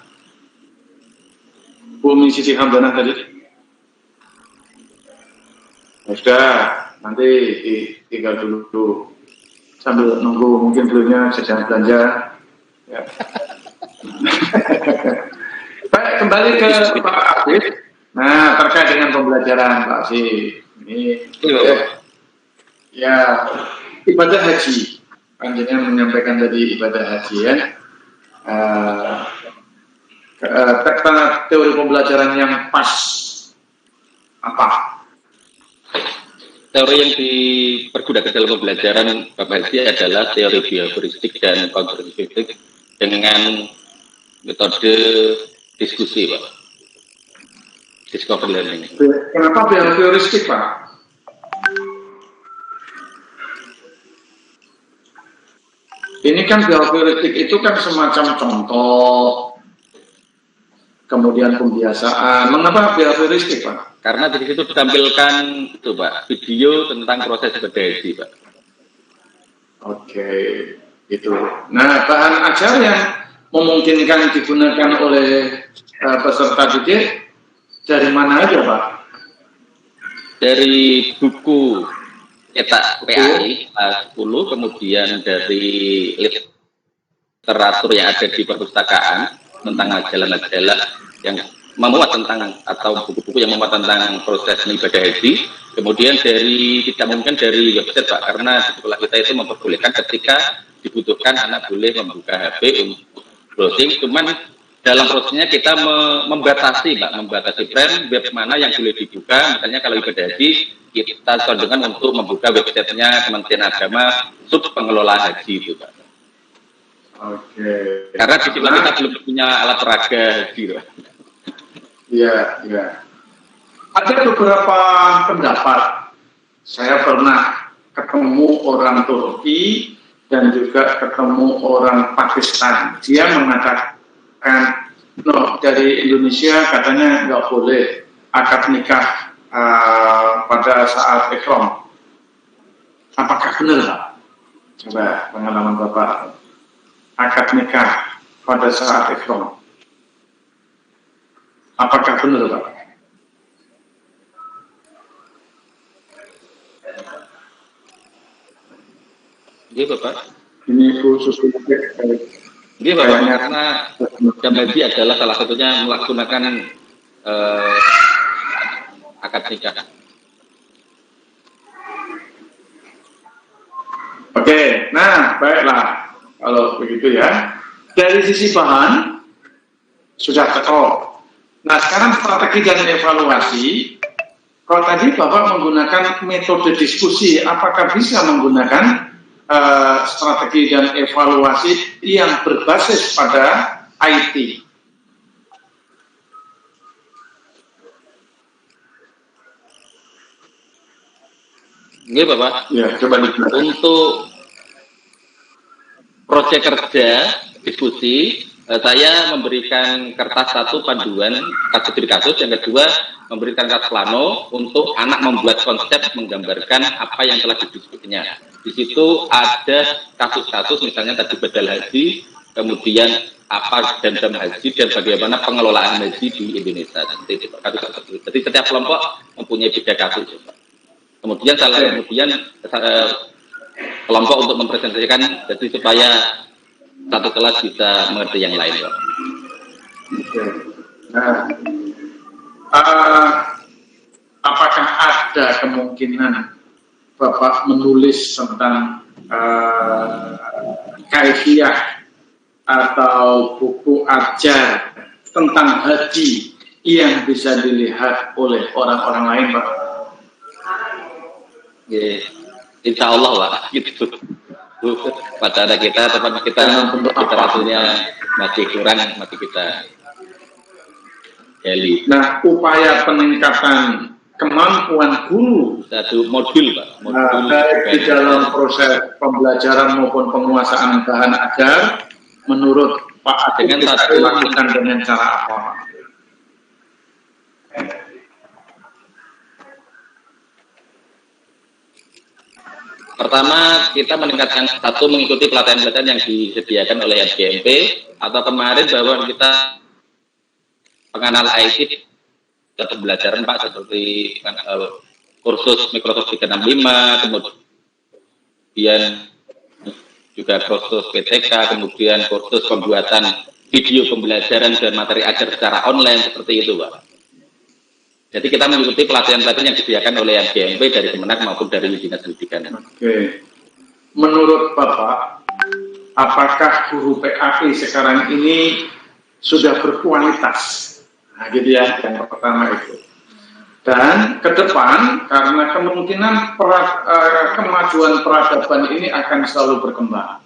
Bu Umi Siti Hamdanah tadi? Ya sudah, nanti tinggal dulu. Sambil nunggu mungkin beliaunya sedang belanja. Ya. Baik, kembali ke Pak Afif. Nah, terkait dengan pembelajaran Pak Afif. Ini ya ibadah haji. Panjenengan menyampaikan tadi ibadah haji ya. Teori pembelajaran yang pas apa? Teori yang dipergunakan dalam pembelajaran Bapak Haji adalah teori bioheuristik dan konstruktivistik dengan metode diskusi, Pak. Discovery learning. Kenapa bioheuristik, Pak? Ini kan bioheuristik itu kan semacam contoh, kemudian pembiasaan. Mengapa bioheuristik, Pak? Karena di situ ditampilkan itu, Pak, video tentang proses ibadah haji, Pak. Oke, itu. Nah, bahan ajar yang memungkinkan digunakan oleh peserta didik dari mana aja, Pak? Dari buku cetak PAI 10, kemudian dari literatur yang ada di perpustakaan tentang majalah-majalah yang memuat tentang atau buku-buku yang memuat tentang proses ibadah haji. Kemudian tidak mungkin dari website, Pak, karena di sekolah kita itu memperbolehkan ketika dibutuhkan anak boleh membuka HP untuk browsing. Cuman dalam prosesnya kita membatasi, Pak, membatasi frame web mana yang boleh dibuka. Misalnya kalau ibadah haji kita condongkan untuk membuka websitenya Kementerian Agama sub pengelola haji itu, Pak. Oke. Karena di sekolah kita belum punya alat peraga haji, Pak. Iya, iya. Ada beberapa pendapat. Saya pernah ketemu orang Turki dan juga ketemu orang Pakistan. Dia mengatakan, no, dari Indonesia katanya nggak boleh akad nikah pada saat ihram. Apakah benar, Pak? Coba pengalaman Bapak. Akad nikah pada saat ihram. Apakah benar, Pak? Iya, Bapak. Ini khusus untuk Iya, Bapak, karena jam haji adalah salah satunya melaksanakan akad nikah. Oke, nah baiklah kalau begitu ya. Dari sisi bahan sudah tekok. Nah sekarang strategi dan evaluasi. Kalau tadi Bapak menggunakan metode diskusi, apakah bisa menggunakan strategi dan evaluasi yang berbasis pada IT? Iya, Bapak. Ya, coba dijelaskan. Untuk proyek kerja diskusi, saya memberikan kertas satu panduan studi kasus, yang kedua memberikan kertas plano untuk anak membuat konsep menggambarkan apa yang telah didiskusinya. Di situ ada kasus-kasus, misalnya tadi badal haji, kemudian apa dam haji dan bagaimana pengelolaan haji di Indonesia. Jadi setiap kelompok mempunyai beda kasus. Kemudian kelompok untuk mempresentasikan, jadi supaya satu kelas bisa mengerti yang lain, Pak. Oke. Nah, apakah ada kemungkinan Bapak menulis tentang kaifiah atau buku ajar tentang haji yang bisa dilihat oleh orang-orang lain, Pak? Ya, insya Allah, Pak, gitu. Wacana kita, teman kita, literaturnya masih kurang, masih kita gali. Nah, upaya peningkatan kemampuan guru Satu modul, Pak. Modul di dalam proses pembelajaran maupun penguasaan bahan ajar, menurut Pak Adi, Dengan bisa satu- dilakukan dengan cara apa? Pertama, kita meningkatkan satu mengikuti pelatihan-pelatihan yang disediakan oleh FGMP, atau kemarin bahwa kita pengenal IT ke pembelajaran Pak, seperti kursus Microsoft 365, kemudian juga kursus PTK, kemudian kursus pembuatan video pembelajaran dan materi ajar secara online, seperti itu Pak. Jadi kita mengikuti pelatihan-pelatihan yang disediakan oleh FGMP dari Kemenak maupun dari Dinas Pendidikan. Oke. Menurut Bapak, apakah guru PAI sekarang ini sudah berkualitas? Nah, gitu ya, yang pertama itu. Dan ke depan, karena kemungkinan kemajuan peradaban ini akan selalu berkembang.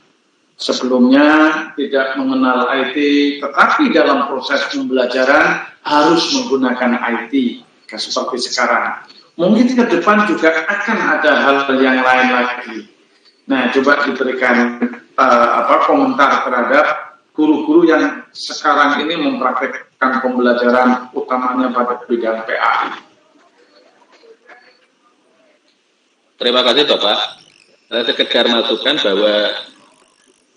Sebelumnya tidak mengenal IT, tetapi dalam proses pembelajaran harus menggunakan IT. Seperti sekarang. Mungkin ke depan juga akan ada hal yang lain lagi. Nah, coba diberikan komentar terhadap guru-guru yang sekarang ini mempraktekkan pembelajaran utamanya pada bidang PAI. Terima kasih Bapak. Saya sekedar masukan bahwa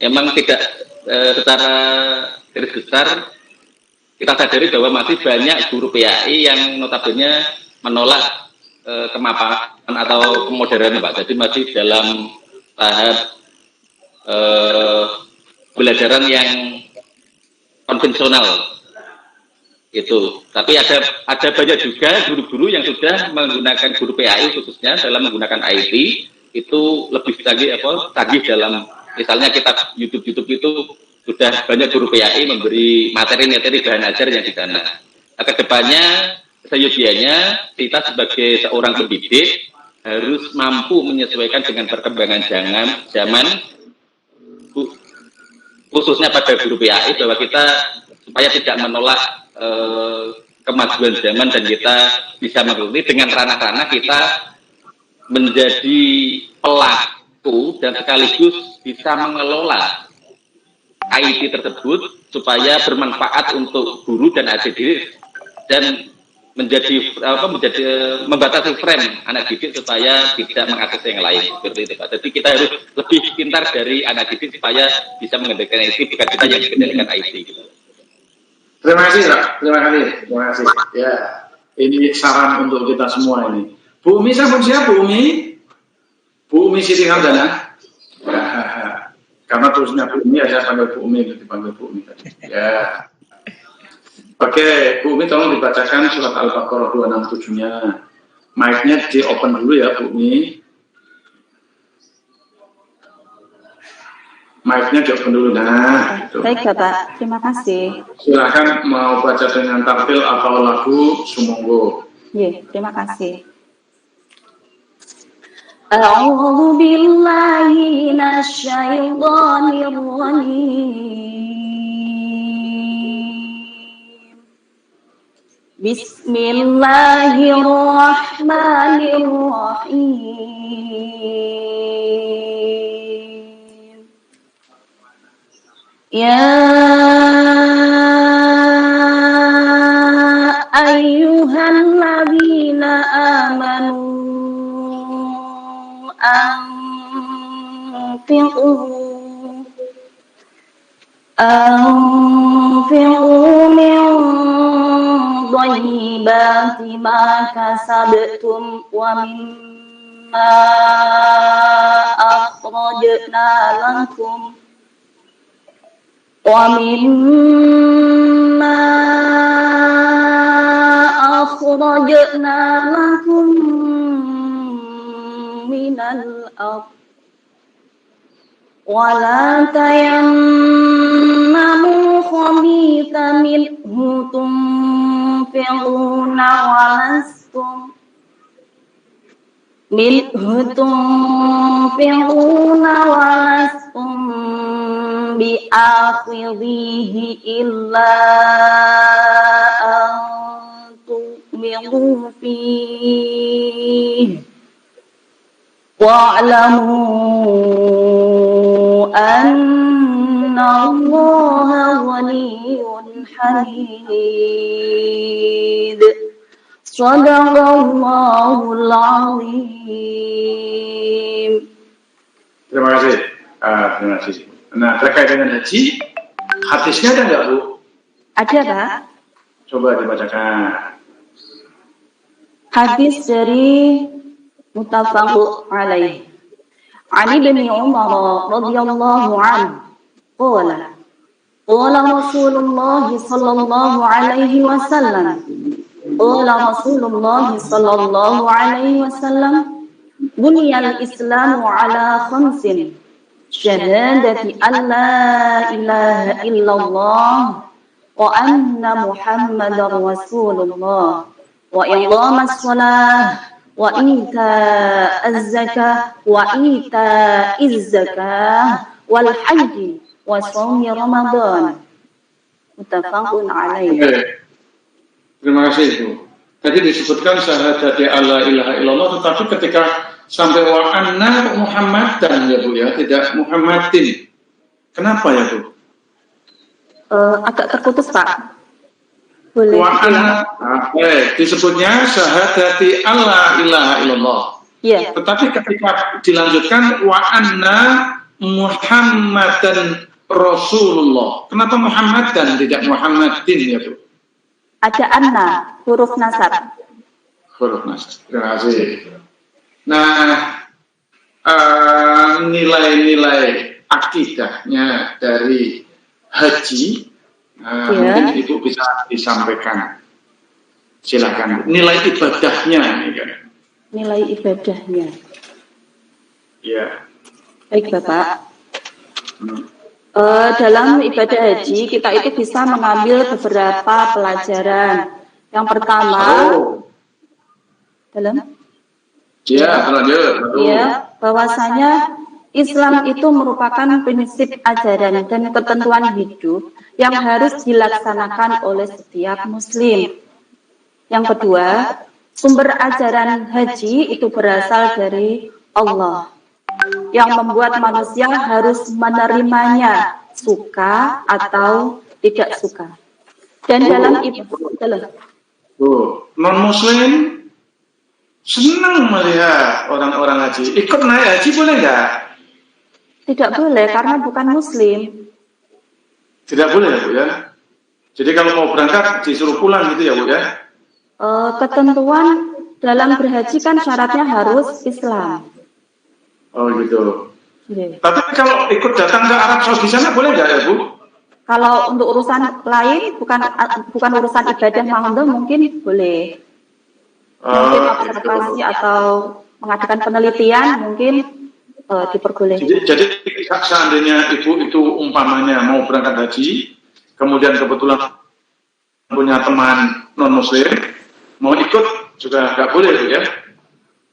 emang tidak secara garis besar kita sadari bahwa masih banyak guru PAI yang notabene menolak kemapanan atau kemodernan Pak. Jadi masih dalam tahap pembelajaran yang konvensional itu. Tapi ada banyak juga guru-guru yang sudah menggunakan guru PAI khususnya dalam menggunakan IT itu lebih canggih dalam misalnya kita YouTube itu sudah banyak guru PAI memberi materi-materi bahan ajar yang di sana. Nah, kedepannya seyogianya kita sebagai seorang pendidik harus mampu menyesuaikan dengan perkembangan zaman khususnya pada guru PAI bahwa kita supaya tidak menolak kemajuan zaman dan kita bisa mengikuti dengan ranah-ranah kita menjadi pelaku dan sekaligus bisa mengelola IT tersebut supaya bermanfaat untuk guru dan adik-adik dan membatasi frame anak didik supaya tidak mengakses yang lain seperti itu Pak. Jadi kita harus lebih pintar dari anak didik supaya bisa mengendalikan IT, bukan kita yang mengendalikan IT. Terima kasih Pak. Terima kasih. Ya, ini saran untuk kita semua ini. Bu Umi, siapa Bu Umi? Bu Umi Siti Hamdana. Karena terusnya Bu Umi, saya panggil Bu Umi, dipanggil Bu Umi tadi. Ya. Oke, Bu Umi tolong dibacakan surat Al-Baqarah 267-nya. Mic-nya di-open dulu ya, Bu Umi. Mic-nya di-open dulu, nah. Gitu. Baik Bapak, terima kasih. Silakan mau baca dengan tampil atau lagu, sumonggo. Iya, terima kasih. A'udzu billahi minasyaitonir rajim. Bismillahirrahmanirrahim. Ya ayyuhalladzina amanu أنفقوا من طيبات ما كسبتم ومما أخرجنا لكم من الأرض ولا تيمموا خبيث منه تنفقون ولستم بآخذيه إلا أن تؤمنوا فيه واعلموا أن الله غني حميد صدق الله العظيم. Terima kasih. Terima kasih. Nah, terkait dengan haji, hadisnya ada nggak, Bu? Ada, Pak. Coba dibacakan. Hadis dari muttafaq alaih. Ali bin Umar radhiyallahu anhu qala qala Rasulullah sallallahu alaihi wasallam qala Rasulullah sallallahu alaihi wasallam buniyal islamu ala khamsin syahadati an la ilaha illallah wa anna muhammadar rasulullah wa iqamas shalah wa ita'az zakah wa ita'izz zakah wal haji wa shaumi ramadan. Muttafaqun alaih. Terima kasih, Bu. Tadi disebutkan syahadati alla ilaha illallah, tetapi ketika sampai wa anna muhammadan, ya Bu ya, tidak muhammadin. Kenapa ya, Bu? Agak terputus, Pak. Boleh Wa anna, disebutnya syahadati alla ilaha illallah. Iya. Tetapi ketika dilanjutkan wa anna muhammadan rasulullah. Kenapa muhammadan tidak muhammadin ya, Bu? Ada anna, huruf nasab. Huruf nasab. Terima kasih. Nah, nilai-nilai akidahnya dari haji, mungkin Ibu bisa disampaikan. Silakan. Nilai ibadahnya, ini kan. Nilai ibadahnya. Ya. Baik, Bapak. Dalam ibadah haji, kita itu bisa mengambil beberapa pelajaran. Yang pertama, bahwasanya Islam itu merupakan prinsip ajaran dan ketentuan hidup yang harus dilaksanakan oleh setiap muslim. Yang kedua, sumber ajaran haji itu berasal dari Allah, yang membuat manusia harus menerimanya, suka atau tidak suka. Dan dalam non-muslim senang melihat orang-orang haji. Ikut naik haji boleh nggak? Tidak boleh, karena bukan muslim. Tidak boleh ya, Bu ya? Jadi kalau mau berangkat disuruh pulang gitu ya, Bu ya? Ketentuan dalam berhaji kan syaratnya harus Islam. Oh gitu. Yeah. Tapi kalau ikut datang ke Arab Saudi sana boleh nggak ya, Bu? Kalau untuk urusan lain, bukan urusan ibadah mahdoh, mungkin boleh. Mungkin observasi atau mengadakan penelitian mungkin diperbolehkan. Jadi seandainya Ibu itu umpamanya mau berangkat haji, kemudian kebetulan punya teman non-muslim, mau ikut juga nggak boleh ya?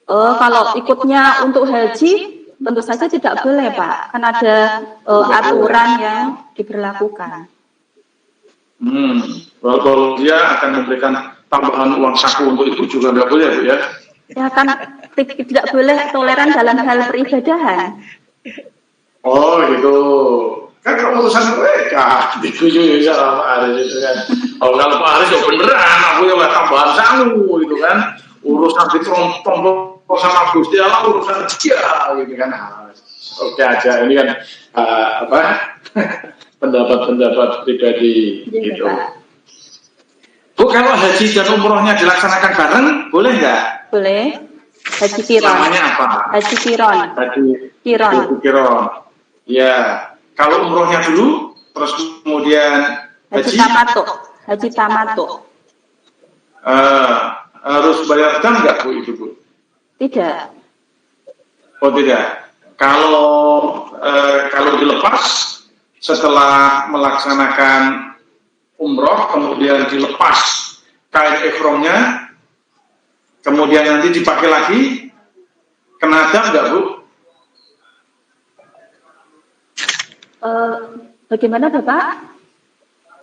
Kalau ikutnya untuk haji, tentu saja tidak boleh, Pak. Kan ada aturan yang diberlakukan. Kalau dia akan memberikan tambahan uang saku untuk itu juga nggak boleh, Bu ya? Ya kan tidak boleh toleran dalam hal peribadahan. Oh gitu. Kan kalau urusan mereka disetujui sama Aris itu kan. Oh kalau Pak Aris ya beneran, aku ya tambahan saku gitu kan. Urusan ditrompong sama Gusti Allah urusan dia gitu kan. Oke aja, ini kan pendapat pribadi gitu. Bu, kalau haji dan umrohnya dilaksanakan bareng, boleh nggak? Boleh. Haji kiron. Namanya apa? Haji kiron. Haji kiron. Ya, kalau umrohnya dulu, terus kemudian haji tamato. Haji tamato. Harus bayar dam nggak, Bu, itu, Bu? Tidak. Oh tidak. Kalau dilepas setelah melaksanakan umroh, kemudian dilepas kain ihramnya, kemudian nanti dipakai lagi, kena dam nggak, Bu? Bagaimana, Bapak?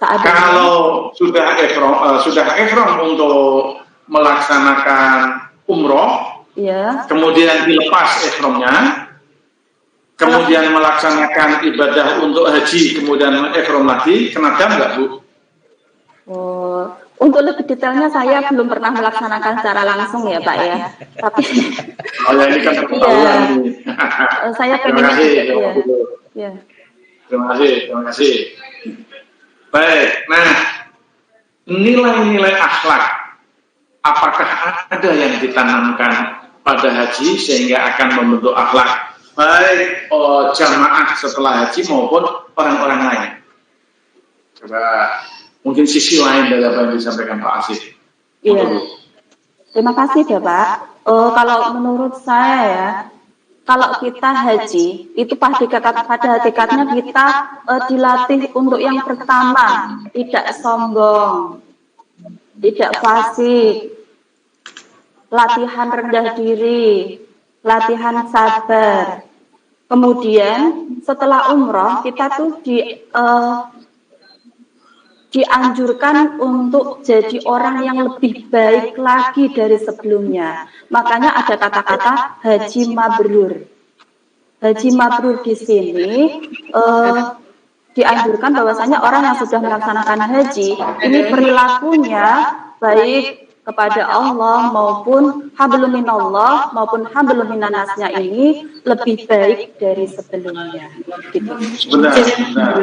Kalau sudah ihram untuk melaksanakan umroh, ya. Kemudian dilepas ihramnya, kemudian melaksanakan ibadah untuk haji, kemudian ihram lagi, kena dam nggak, Bu? Untuk lebih detailnya saya belum pernah melaksanakan secara langsung ya Pak ya. Tapi Oh ya, ini kan ketahuan nih. saya Terima pengen kasih. ya. Terima kasih. Baik, nah nilai-nilai akhlak, apakah ada yang ditanamkan pada haji sehingga akan membentuk akhlak baik jamaah setelah haji maupun orang-orang lain? Coba mungkin sisi lain dari apa yang disampaikan Pak Asif. Iya. Terima kasih ya Pak. Kalau menurut saya ya, kalau kita haji itu pada hakikatnya kita dilatih untuk yang pertama tidak sombong, tidak fasik, latihan rendah diri, latihan sabar. Kemudian setelah umroh kita tuh dianjurkan untuk jadi orang yang lebih baik lagi dari sebelumnya. Makanya ada kata-kata haji mabrur. Haji mabrur di sini dianjurkan bahwasanya orang yang sudah melaksanakan haji ini perilakunya baik kepada Allah maupun hablum minallah maupun hablum minannasnya ini lebih baik dari sebelumnya. Gitu. Sebentar.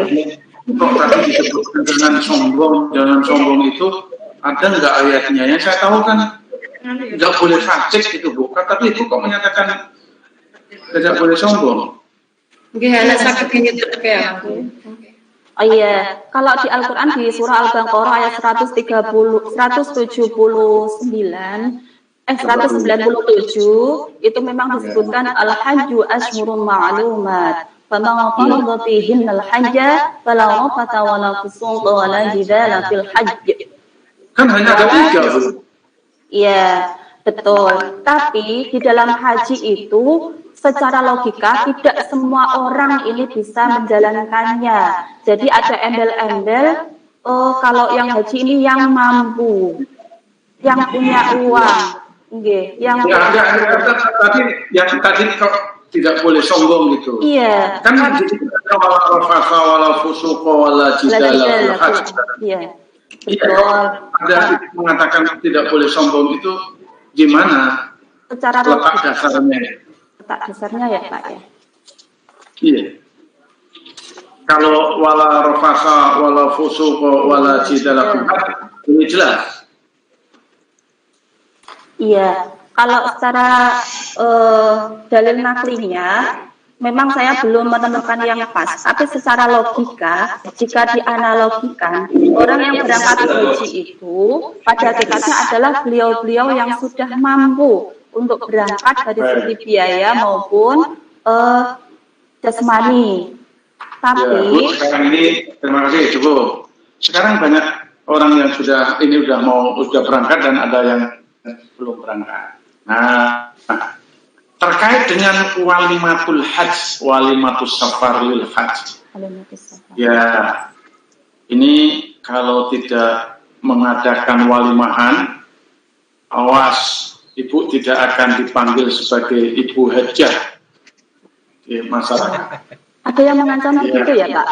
Kok tadi disebutkan jangan sombong itu ada nggak ayatnya? Yang saya tahu kan nggak boleh fasik itu Bu. Tapi Ibu kok menyatakan tidak boleh sombong? Oh iya, kalau di Al-Quran di surah Al-Baqarah ayat 197 itu memang disebutkan al-hajju ashhurun ma'lumat. Faman farada fihinna al-hajja fala rafata wala fusuqa wala jidala fil hajj. Kan hanya ada 3, Bu. Iya, betul. Tapi di dalam haji itu secara logika tidak semua orang ini bisa menjalankannya. Jadi ada embel-embel kalau yang haji ini yang mampu, yang punya uang, yang tadi kok tidak boleh sombong gitu. Iya. Kan jadi wala rafasa wala fusuqa wala jidala fil hajj. Iya. Betul. Ada mengatakan tidak boleh sombong itu gimana? Secara letak dasarnya. Letak dasarnya ya Pak ya. Iya. Kalau wala rafasa wala fusuqa wala jidala fil hajj ini jelas. Iya. Kalau secara dalil naklinya, memang saya belum menemukan yang pas. Tapi secara logika, jika dianalogikan, orang yang berangkat haji itu pada hakikatnya adalah beliau-beliau yang sudah mampu untuk berangkat dari segi biaya maupun jasmani. Tapi ya, Bu, sekarang ini terima kasih cukup. Sekarang banyak orang yang sudah berangkat dan ada yang belum berangkat. Nah, terkait dengan walimatul hajj, walimatus safar lil hajj. Ya, ini kalau tidak mengadakan walimahan, awas, Ibu tidak akan dipanggil sebagai Ibu Hajjah di masyarakat. Ada yang mengancam begitu ya Pak?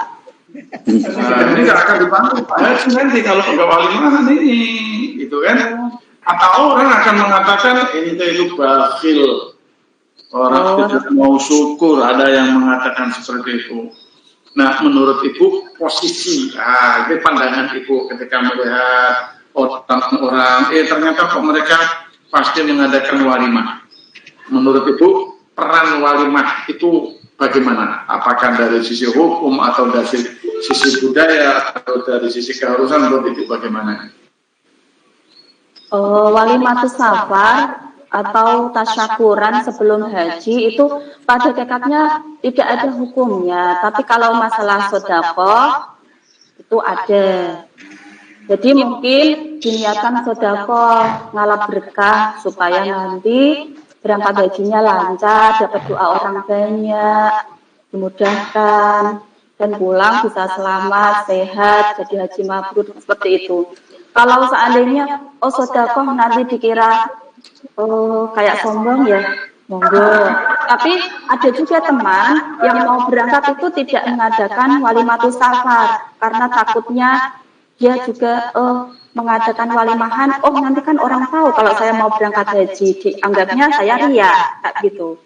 Ini tidak akan dipanggil Pak Haji nanti kalau nggak walimahan ini, gitu kan? Atau orang akan mengatakan ini itu bakhil, orang tidak mau syukur, ada yang mengatakan seperti itu. Nah, menurut Ibu posisi, ini pandangan Ibu ketika melihat orang ternyata kok mereka pasti mengadakan walimah. Menurut Ibu peran walimah itu bagaimana? Apakah dari sisi hukum atau dari sisi budaya atau dari sisi keharusan menurut Ibu bagaimana? Walimatus safar atau tasyakuran sebelum haji itu pada hakikatnya tidak ada hukumnya, tapi kalau masalah sedekah itu ada. Jadi mungkin diniatkan sedekah ngalap berkah supaya nanti berangkat hajinya lancar, dapat doa orang banyak, dimudahkan dan pulang bisa selamat, sehat, jadi haji mabrur seperti itu. Kalau seandainya sedekah nanti dikira kayak sombong ya, monggo. Tapi ada juga teman yang mau berangkat itu tidak mengadakan walimatus safar karena takutnya dia juga mengadakan walimahan, oh nanti kan orang tahu kalau saya mau berangkat haji, dianggapnya saya ria, kayak gitu.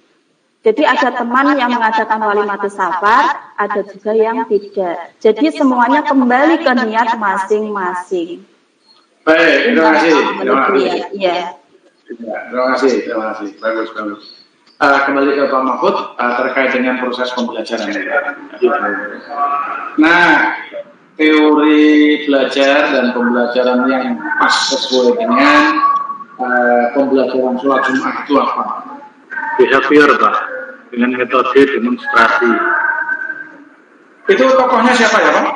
Jadi ada teman yang mengadakan walimatus safar, ada juga yang tidak. Jadi semuanya kembali ke niat masing-masing. Baik, terima kasih. Terima kasih. Iya. Terima kasih. Bagus. Kembali ke Pak Mahfud terkait dengan proses pembelajaran. Nah, teori belajar dan pembelajaran yang pas sesuai dengan pembelajaran sholat Jumat itu apa? Behavior, Pak, dengan metode demonstrasi. Itu tokohnya siapa ya, Pak?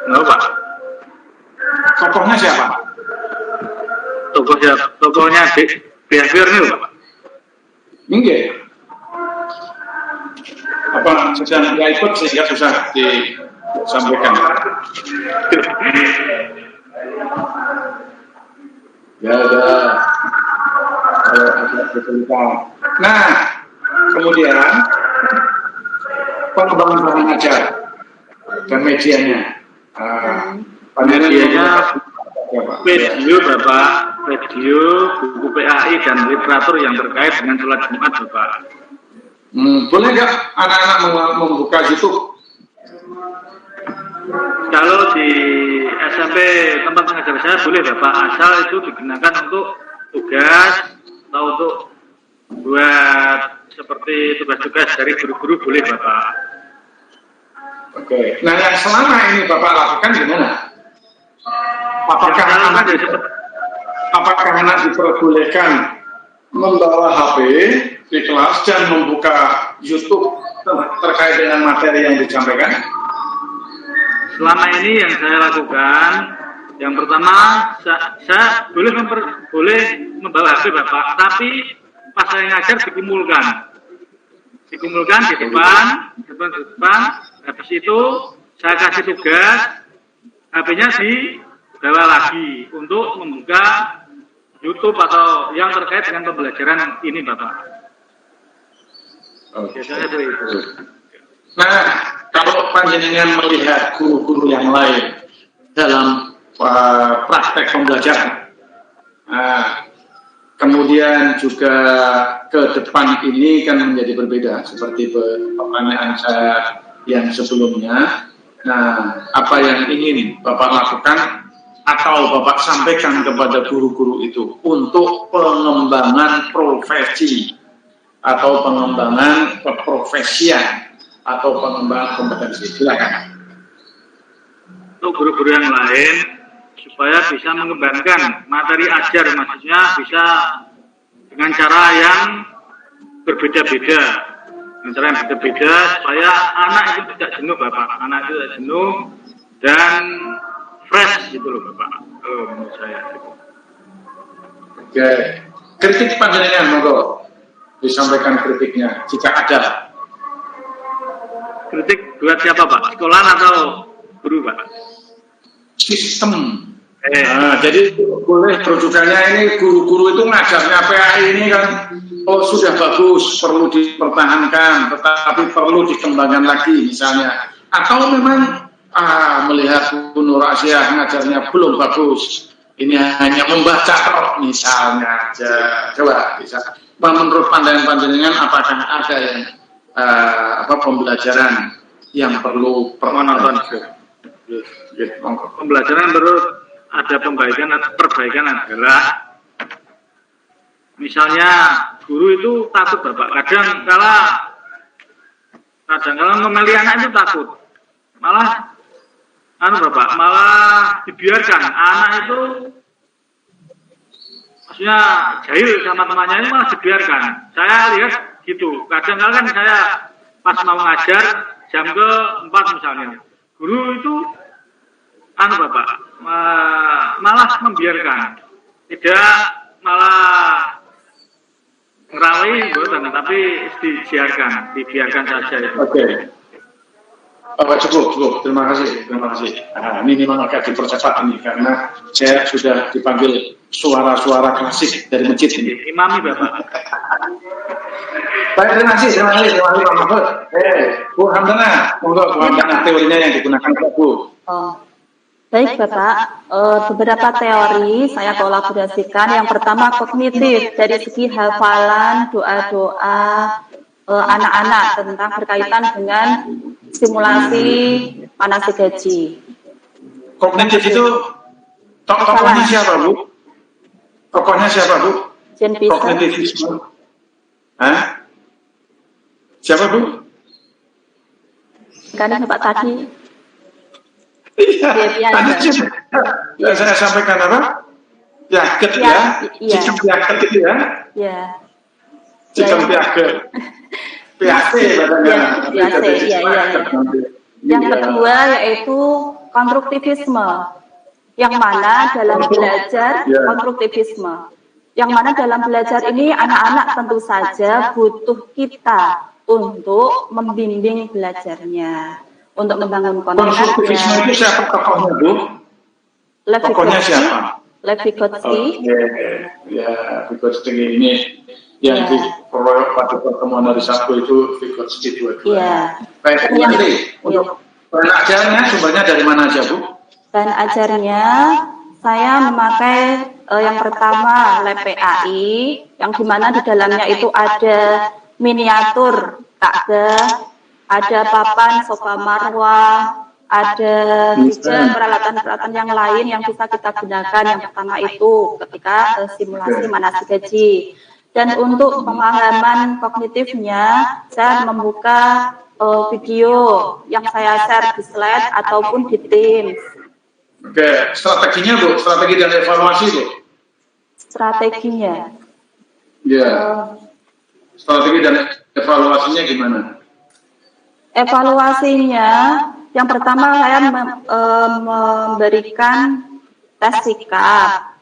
Enggak, Pak. Tokohnya siapa? Tokohnya behavior nih, Pak. Enggak. Apa sedang nggak ikut sehingga susah disampaikan? Ya udah. Kalau agak kesulitan. Nah, kemudian pengembangan bahan ajar dan medianya. Medianya video, Bapak, video, buku PAI dan literatur yang terkait dengan sholat Jumat, Bapak. Boleh nggak anak-anak membuka YouTube? Kalau di SMP tempat mengajar saya boleh, Bapak, asal itu digunakan untuk tugas atau untuk buat seperti tugas-tugas dari guru-guru boleh, Bapak. Oke. Nah, yang selama ini Bapak lakukan gimana? Apakah anak diperbolehkan membawa HP di kelas dan membuka YouTube terkait dengan materi yang disampaikan? Selama ini yang saya lakukan, yang pertama saya boleh membawa HP, Bapak, tapi pas saya ngajar dikumulkan di depan. Habis itu saya kasih tugas, HP-nya dibawa lagi untuk membuka YouTube atau yang terkait dengan pembelajaran ini, Bapak. Biasanya seperti itu. Nah, kalau panjenengan melihat guru-guru yang lain dalam praktek pembelajaran, kemudian juga ke depan ini kan menjadi berbeda seperti pertanyaan saya yang sebelumnya. Nah, apa yang ingin Bapak lakukan atau Bapak sampaikan kepada guru-guru itu untuk pengembangan profesi atau pengembangan keprofesian atau pengembangan kompetensi? Silakan. Untuk guru-guru yang lain supaya bisa mengembangkan materi ajar, maksudnya bisa dengan cara yang berbeda-beda. Dengan cara yang berbeda supaya anak itu tidak jenuh, Bapak. Anak itu tidak jenuh dan fresh gitu loh, Bapak. Menurut saya. Oke. Kritik panjenengan, monggo disampaikan kritiknya jika ada. Kritik buat siapa, Pak? Sekolah atau guru, Pak? Sistem. Nah, jadi boleh rujukannya ini guru-guru itu ngajarnya PAI ini kan sudah bagus, perlu dipertahankan, tetapi perlu dikembangkan lagi misalnya. Atau memang melihat Bu Nur Asia ngajarnya belum bagus, ini hanya membaca tok misalnya aja. Coba bisa. Menurut pandangan panjenengan apakah ada yang pembelajaran yang perlu penonton? Pembelajaran perlu ada perbaikan adalah misalnya guru itu takut, Bapak. Kadang kala memilih anak itu takut. Malah Bapak, malah dibiarkan anak itu maksudnya jahil sama temannya itu malah dibiarkan. Saya lihat gitu. Kadang-kadang kan saya pas mau ngajar jam ke-4 misalnya. Guru itu Bapak, malah membiarkan. Tidak malah ngerawai, tapi dibiarkan saja itu. Oke. Cukup. Terima kasih. Ini memang agak dipercepat ini karena saya sudah dipanggil suara-suara klasik dari masjid ini. Imami, Bapak. Baik, terima kasih Pak Mahfud. Bu Hamdana, monggo Bu Hamdana teorinya yang digunakan Bu. Baik Bapak, beberapa teori saya kolaborasikan. Yang pertama kognitif, dari segi hafalan, doa-doa anak-anak tentang berkaitan dengan simulasi manasik haji. Kognitif itu tokohnya siapa, Bu? Tokohnya siapa, Bu? Jen Bisa. Kognitivisme. Hah? Siapa, Bu? Karena Bapak tadi. Iya, tadi saya sampaikan apa? Piaget ya, sistem piaget itu ya. Iya. Sistem piaget. PAC badannya. Yang kedua yaitu konstruktivisme. Yang mana dalam belajar konstruktivisme. Yang mana dalam belajar ini anak-anak tentu saja butuh kita untuk membimbing belajarnya. Untuk membangun konstruktivisme itu siapa tokohnya, Bu? Tokohnya siapa? Lev Vygotsky. Ya, Vygotsky ini yang dikeroyok pada pertemuan hari Sabtu itu Vygotsky dua-dua. Iya. Baik, nanti untuk bahan ajarnya sumbernya dari mana aja, Bu? Bahan ajarnya saya memakai yang pertama LabPAI, yang dimana di dalamnya itu ada miniatur Ka'bah, ada papan sofa marwah, ada juga peralatan-peralatan yang lain yang bisa kita gunakan. Yang pertama itu ketika simulasi manasik haji. Dan untuk pemahaman kognitifnya, saya membuka video yang saya share di slide ataupun di Teams. Oke, strateginya, Bu, strategi dan evaluasi, Bu. Strateginya. Ya. Strategi dan evaluasinya gimana? Evaluasinya, yang pertama saya memberikan tes sikap,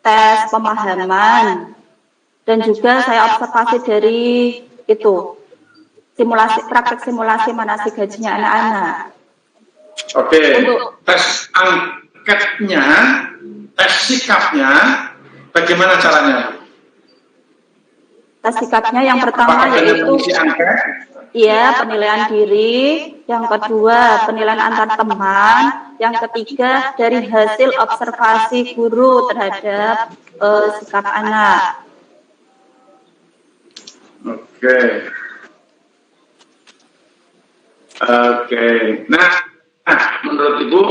tes pemahaman, dan juga saya observasi dari itu praktek simulasi manasik hajinya anak-anak. Oke, tes angketnya, tes sikapnya, bagaimana caranya? Tes sikapnya yang pertama yaitu penilaian diri, yang kedua penilaian antar teman, yang ketiga dari hasil observasi guru terhadap sikap anak. Oke. Nah, menurut Ibu,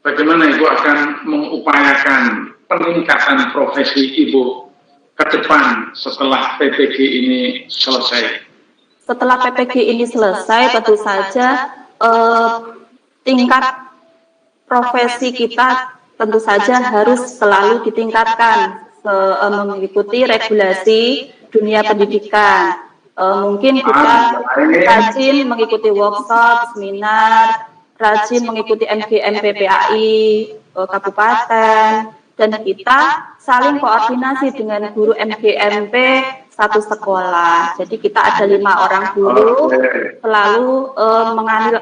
bagaimana Ibu akan mengupayakan peningkatan profesi Ibu ke depan setelah PPG ini selesai? Setelah PPG ini selesai, tentu saja tingkat profesi kita tentu saja harus selalu ditingkatkan, mengikuti regulasi dunia pendidikan. Mungkin kita rajin mengikuti workshop, seminar, rajin mengikuti MGMP PAI kabupaten, dan kita saling koordinasi dengan guru MGMP satu sekolah. Jadi kita ada 5 orang guru selalu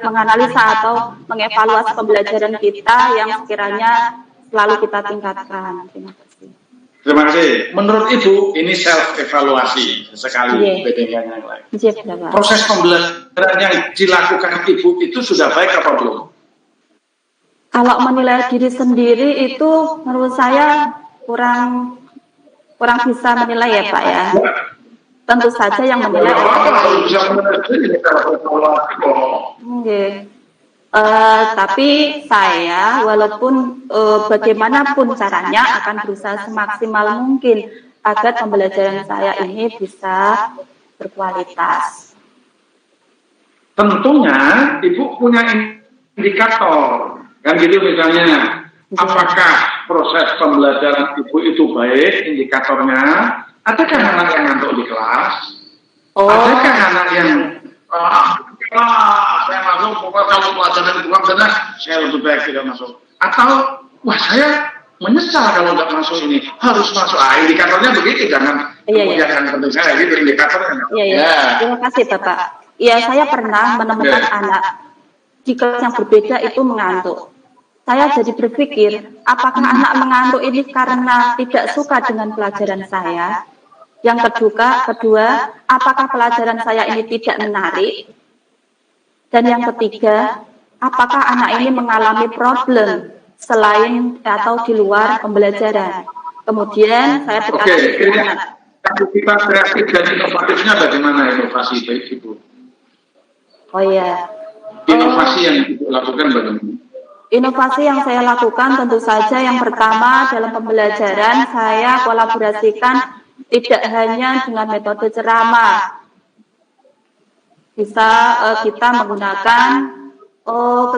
menganalisa atau mengevaluasi pembelajaran kita yang sekiranya selalu kita tingkatkan. Terima kasih. Terima kasih. Menurut Ibu, ini self-evaluasi sekali bedanya yang lain. Proses pembelajaran yang dilakukan Ibu itu sudah baik apa belum? Kalau menilai diri sendiri itu menurut saya kurang bisa menilai ya Pak ya. Tentu saja yang menilai tapi saya walaupun bagaimanapun caranya akan berusaha semaksimal mungkin agar pembelajaran saya ini bisa berkualitas. Tentunya Ibu punya indikator, kan gitu misalnya, apakah proses pembelajaran Ibu itu baik indikatornya? Adakah anak yang ngantuk di kelas? Adakah anak yang saya masuk, pokoknya kalau pelajaran kurang benar, saya lebih baik tidak masuk. Atau, wah saya menyesal kalau nggak masuk ini, harus masuk. Indikatornya begitu, jangan kemudian penting saya gitu indikatornya. Terima kasih Bapak. Iya, saya pernah menemukan anak di kelas yang berbeda itu mengantuk. Saya jadi berpikir, apakah anak mengantuk ini karena tidak suka dengan pelajaran saya? Yang kedua, apakah pelajaran saya ini tidak menarik? Dan yang ketiga, apakah anak ini mengalami problem selain atau di luar pembelajaran. Kemudian saya berkata, kita kreatif dan inovatifnya bagaimana inovasi Ibu? oh ya, Inovasi yang dilakukan bagaimana? inovasi yang saya lakukan tentu saja yang pertama dalam pembelajaran saya kolaborasikan tidak hanya dengan metode ceramah. Bisa kita menggunakan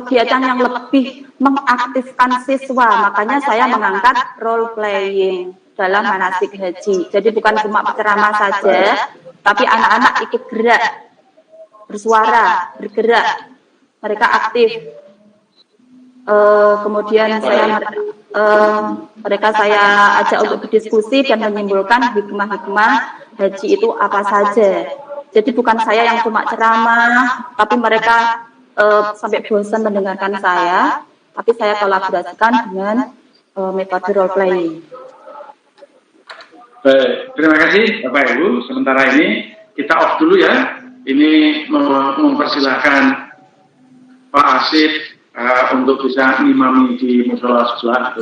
kegiatan yang lebih mengaktifkan siswa. Makanya saya mengangkat role playing dalam manasik haji. Jadi bukan cuma ceramah saja, tapi anak-anak ikut gerak, bersuara, bergerak. Mereka aktif. Kemudian mereka saya ajak untuk berdiskusi dan menyimpulkan hikmah-hikmah haji itu apa saja. Jadi bukan saya yang cuma ceramah, tapi mereka sampai bosan mendengarkan saya, tapi saya kolaborasikan dengan metode role playing. Baik, terima kasih Bapak Ibu. Sementara ini kita off dulu ya. Ini mempersilahkan Pak Asif untuk bisa ngimami di musola sebelah.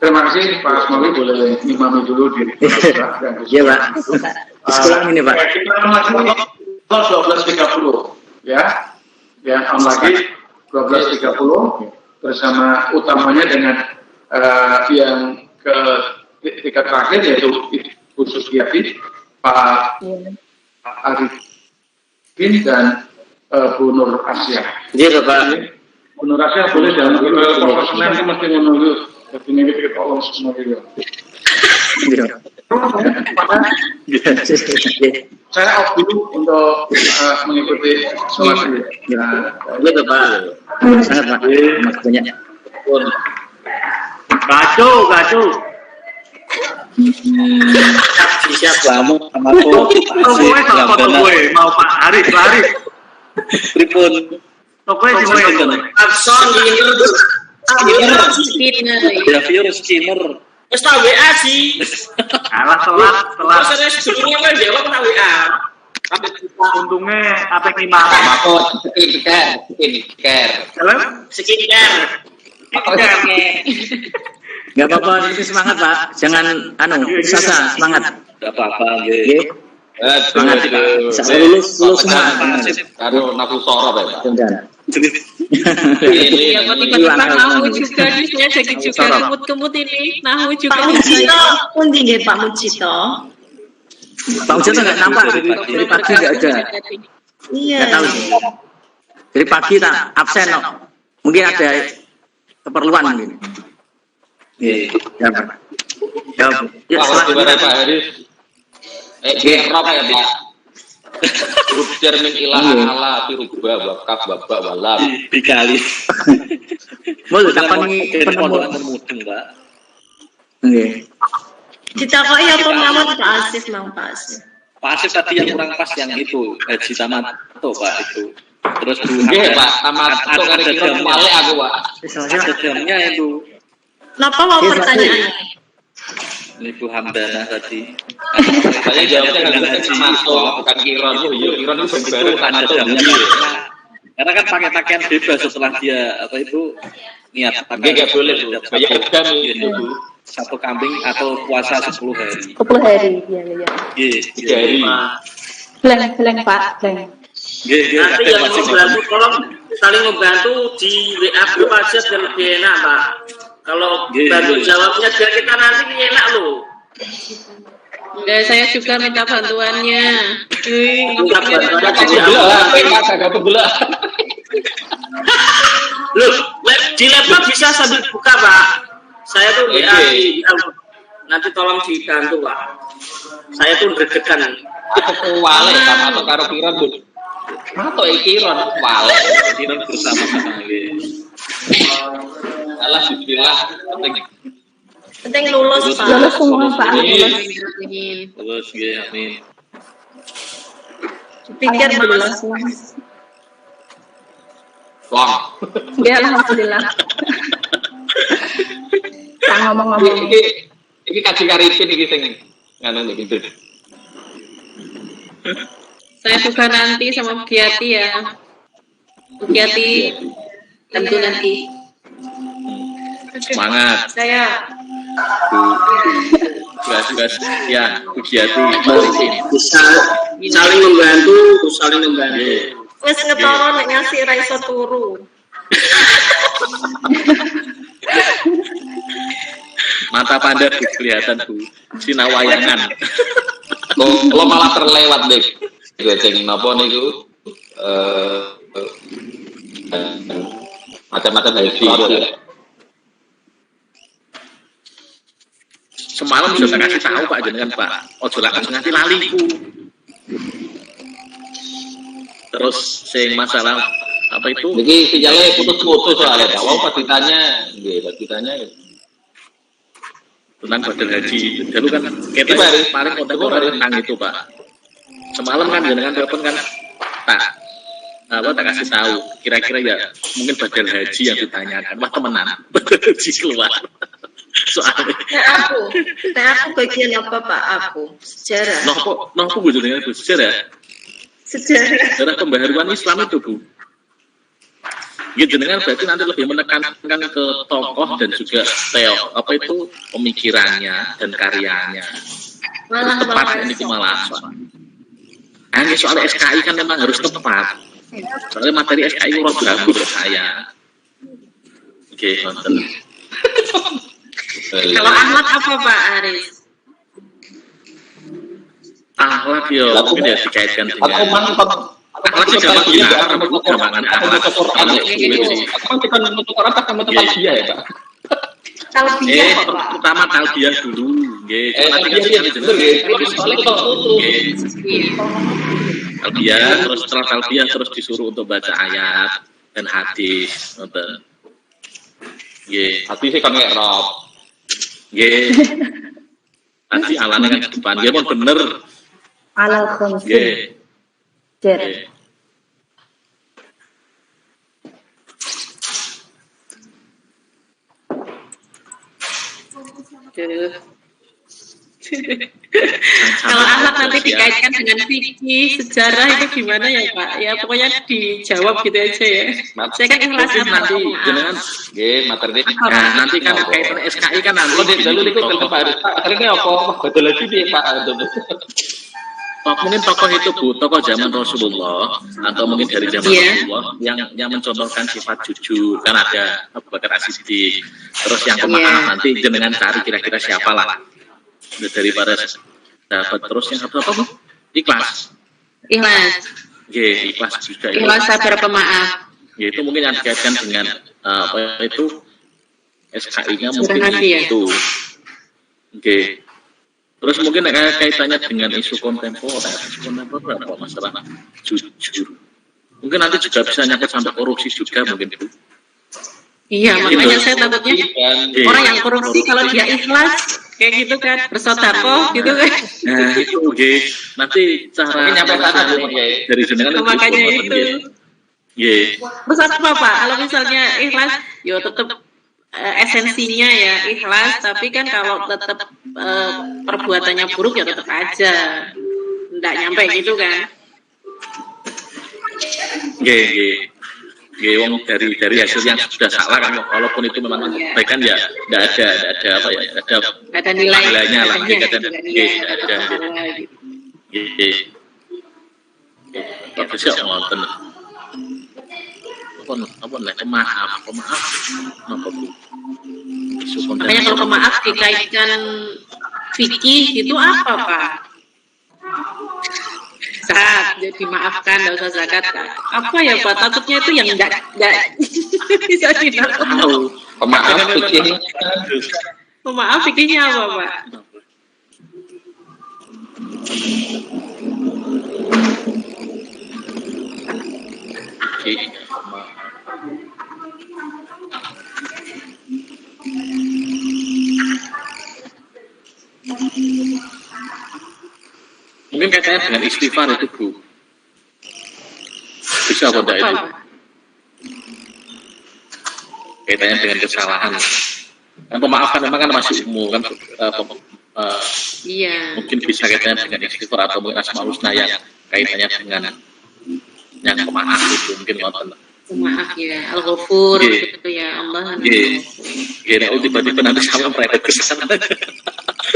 Terima kasih Pak Asmawi, boleh ngimami dulu di musola. Iya Pak. Sekolah ini Pak. Kita lagi 12.30 ya. Yang lagi 12.30 bersama utamanya dengan yang ketika terakhir yaitu khusus Yati, Pak Arifin dan Bu Nur Asia. Iya Pak. Bu Nur Asia boleh dan profesional itu mesti menunggu. Jadi ini kita tolong semua gitu. Saya off dulu untuk mengikuti sholat dulu. Iya Pak. Sangat Pak. Terima banyak. Kacau. Siap kamu sama aku. Pokoknya kalau foto gue mau Pak Arif. Pripun. Pokoknya di gue. Akson Ya virus Ciner. Terus tahu WA sih. Alah telat. Terus sebelumnya kan dia kena WA. Untungnya apa yang gimana? Makot, skincare. Halo? Skincare. Enggak apa-apa, itu semangat Pak. Jangan sasa, semangat. Enggak apa-apa, nggih. Semangat Pak. Saya lulus semua. Karo nafsu sorot ya, Pak. Mudah-mudahan. Ya kok tiba-tiba nahu juga nih, saya jadi juga kemut-kemut ini. Nahu juga. Pak Mujito, pundi nggih Pak Mujito? Pak Mujito nggak nampak dari pagi nggak ada. Iya. Nggak tahu. Dari pagi tak absen no. Mungkin ada keperluan mungkin. Iya. Ya Pak. Ya. Pak gimana Pak Haris? Gerok ya Pak. Huruf cermin ilaha ala firubah wakaf babak walam Dikali. Boleh kapan ini penemuan mudeng Pak? Nggih. Ditakoi apa mawon Pak Asif, Mang Pak Asif. Pak Asif tadi yang kurang pas yang itu Haji Tamat tuh Pak itu. Terus nggih Pak, Tamat itu kira-kira balik aku Pak. Ada jamnya itu. Kenapa mau pertanyaan? Ibu Hamdana tadi. Saya jawabnya nggak bisa masuk, bukan Kiron. Kiron itu baru tanya jamnya. Karena kan pakai pakaian bebas setelah dia apa itu niat pakai nggak boleh banyak jam itu. Satu kambing atau puasa 10 hari. 10 hari, iya. Iya, 3 hari. Blank Pak, blank. Nanti yang membantu tolong saling membantu di WA grup aja biar lebih enak Pak. Kalau bantu jawabnya biar kita nanti enak loh. Enggak, saya juga minta bantuannya. Loh, di laptop bisa sambil buka Pak. Saya tuh WA nanti tolong dibantu Pak. Saya tuh deg-degan. Aku wale sama atau karo Kiron Bu. Atau Kiron wale. Kiron bersama-sama nggih. Alah bismillah Penting lulus Pak. Lulus semua Pak. Lulus nggih, amin. Pikir lulus. wah. Ya alhamdulillah. Tak ngomong-ngomong. Iki kaji karipin iki sing ngono iki. Saya juga nanti sama Giati ya. Bukiati, tentu nanti. Semangat. Saya Tugas ya, Bukiati. Saling membantu, saling membantu. wes ketara nek ngasih ra iso turu. Mata Panda Bu, kelihatan Bu. Sinawayangan. Lo malah terlewat deh. Goceng napa niku? Macam-macam haji ya. Semalam sudah saya kasih tahu Pak jenengan Pak. Ojo lak nganti lali ku. Terus sing masalah apa itu? Jadi sinyalnya putus-putus soalnya. Kalau pas ditanya, Tentang badal haji. Dulu kan kita paling kontemporer tentang itu Pak. Semalam kan jenengan telepon kan tak kasih tahu. Kira-kira ya mungkin badal haji yang ditanyakan. Wah temenan. Badal haji keluar. Soalnya. Aku bagian apa Pak? Aku sejarah. Nopo Bu jenengan Bu sejarah. Sejarah pembaharuan Islam itu Bu. Ya jenengan berarti nanti lebih menekankan ke tokoh dan juga apa itu pemikirannya dan karyanya. Malah tepat ini malah. Hanya soal SKI kan memang harus tepat. Soalnya materi SKI urut ganggu saya. Oke, nonton. Kalau akhlak apa Pak Aris? Akhlak ya mungkin ya dikaitkan dengan akhlak sih sama dia, gampangan akhlak. Kan kita menutup orang tak menutup dia ya Pak. Pertama talbiyah dulu, nggih. Talbiyah terus setelah talbiyah terus disuruh untuk baca ayat dan hadis, ngoten. Nggih. Hadis kan ngerop. Nggih. Nanti alane kan depan, nggih mon bener. Alal khamsin. Nggih. Jer. Kalau anak nanti dikaitkan dengan fikih, sejarah itu gimana ya Pak? Ya pokoknya dijawab gitu aja ya. Saya kan ikhlas nanti jenengan nggih materi. Nah, nanti kan kaitan SKI kan nanti Kalau niku Pak Aris. Akhirnya apa? Badal lagi piye Pak? Mungkin tokoh itu Bu, tokoh zaman Rasulullah atau mungkin dari zaman Rasulullah yang mencontohkan sifat jujur kan ada Abu Bakar As-Siddiq. Terus yang pemaaf nanti jenengan cari kira-kira siapa lah dari para sahabat. Terus yang apa Bu? Ikhlas. Ikhlas juga. Ikhlas sabar pemaaf. Ya itu mungkin yang dikaitkan dengan apa itu SKI-nya mungkin itu. Oke. Terus mungkin kaitannya dengan isu kontemporer apa masalah jujur. Mungkin nanti juga bisa nyangkut sampai korupsi juga mungkin Bu. Iya, makanya saya takutnya orang yang korupsi kalau dia ikhlas kayak gitu kan, bersedekah gitu kan. Nah, itu nanti cara nyampe sana dari jenengan makanya itu. Terus apa Pak? Kalau misalnya ikhlas, yo tetap esensinya ya ikhlas, tapi kan kalau tetap perbuatannya buruk ya tetap aja nggak nyampe gitu kan. Wong dari hasil yang sudah salah kan, walaupun itu memang kebaikan ya nggak ada apa ya, ada nilainya lah, ada. Tapi sih ngoten. Apa nih pemaaf apa Bu? Makanya kalau pemaaf dikaitkan fikih itu apa Pak? Zakat, jadi maafkan, tidak usah zakat. Apa ya Pak? Takutnya itu yang enggak bisa tidak tahu. Pemaaf fikih. Pemaaf fikihnya apa Pak? Mungkin kaitannya dengan istighfar itu Bu. Bisa apa enggak itu? Kaitannya dengan kesalahan. Kan pemaafan memang kan masih umum kan. Iya. Mungkin bisa kaitannya dengan istighfar atau mungkin asmaul husna yang kaitannya dengan yang pemaaf itu mungkin ngoten. Maaf ya, Al-Ghafur Nggih. gitu ya Allah. Nggih. Nggih, nek tiba-tiba nanti sama private ke sana.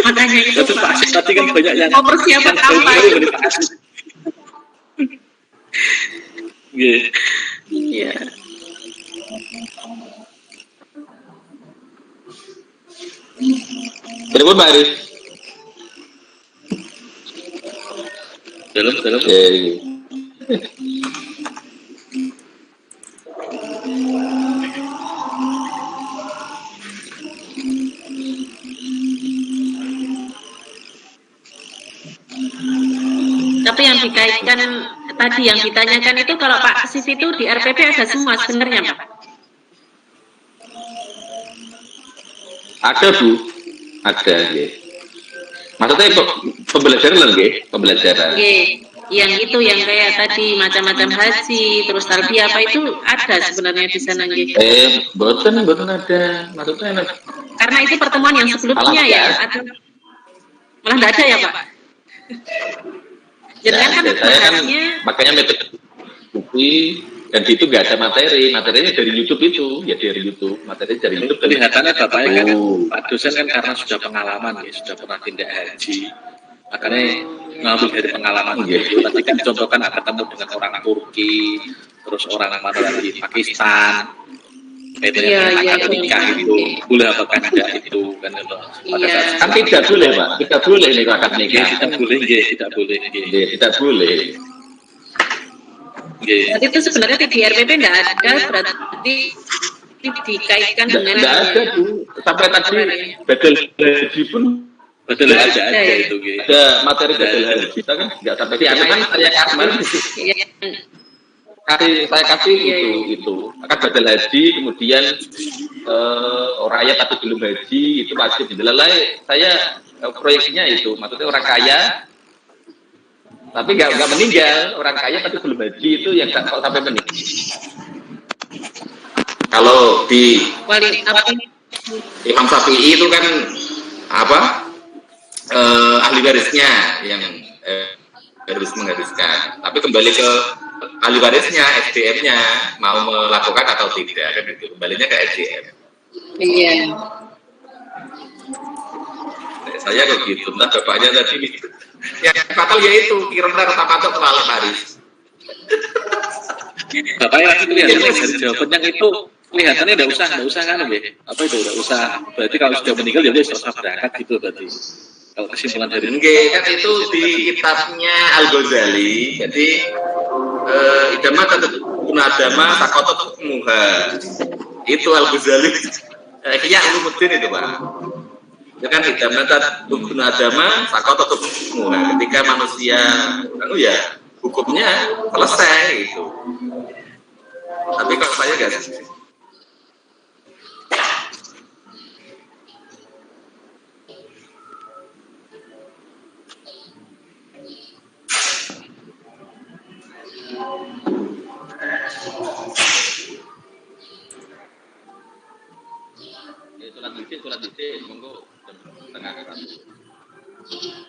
Makanya itu Terus Pak Asis tadi kan banyak yang mau persiapan apa yang itu? Pak Asis. Nggih. Iya. Berikut Pak Aris. Dalam. Tapi yang dikaitkan tadi yang ditanyakan itu kalau Pak Asis itu di RPP ada semua sebenarnya Pak. Ada Bu, ada nggih. Maksudnya pembelajaran lho nggih, pembelajaran. Oke, yang itu yang kayak tadi macam-macam haji, terus tarbiyah apa itu ada sebenarnya di sana nggih. Boten ada. Maksudnya Karena itu pertemuan yang sebelumnya Alat, ya, ya. atau malah nggak ada ya Pak? Jadi kan saya kan bahasnya makanya metode bukti dan di itu nggak ada materinya dari YouTube itu, ya dari YouTube, materi dari YouTube. Kelihatannya bapaknya kan, Oh. Pak dosen kan karena sudah pengalaman ya, sudah pernah tindak haji, makanya ngambil dari pengalaman gitu. Tadi kan contohkan ketemu dengan orang Turki, terus orang mana lagi Pakistan, Iya, akad nikah itu, boleh apakah tidak itu kan? Iya. Kan tidak boleh Pak, tidak boleh nih akad nikah. Tidak boleh, tidak boleh. Tidak boleh. Jadi itu sebenarnya di RPP nggak ada, berarti dikaitkan dengan Tidak ada Bu, sampai tadi badal haji pun Betul ada itu. ada materi badal haji, kita kan nggak sampai di kan saya kemarin kasih itu akan badal haji, kemudian orang kaya tapi belum haji itu wajib dilalai. Saya proyeknya itu maksudnya orang kaya tapi nggak meninggal, orang kaya tapi belum haji itu yang kalau sampai meninggal. Kalau di Imam Syafi'i itu kan ahli warisnya yang harus menggariskan. Tapi kembali ke ahli warisnya, SDM-nya mau melakukan atau tidak kan itu. Kembalinya ke SDM. Iya. Saya kok gitu, entah bapaknya tadi yang fatal yaitu kira-kira kata-kata terlalu Haris. Bapaknya lagi kelihatan dari jawabannya itu kelihatannya nggak usah kan ya? Apa itu nggak usah? Berarti kalau sudah meninggal ya dia susah berangkat gitu berarti. Kalau kesimpulan dari kan itu di kitabnya Al Ghazali. Jadi idama adama takotot muha. Itu Al Ghazali. Kayaknya Ulumuddin itu Pak. Itu kan idama adama takotot muha. Ketika manusia ya hukumnya selesai gitu. Tapi kalau saya nggak sih. Sholat di sini, monggo jam setengah 1.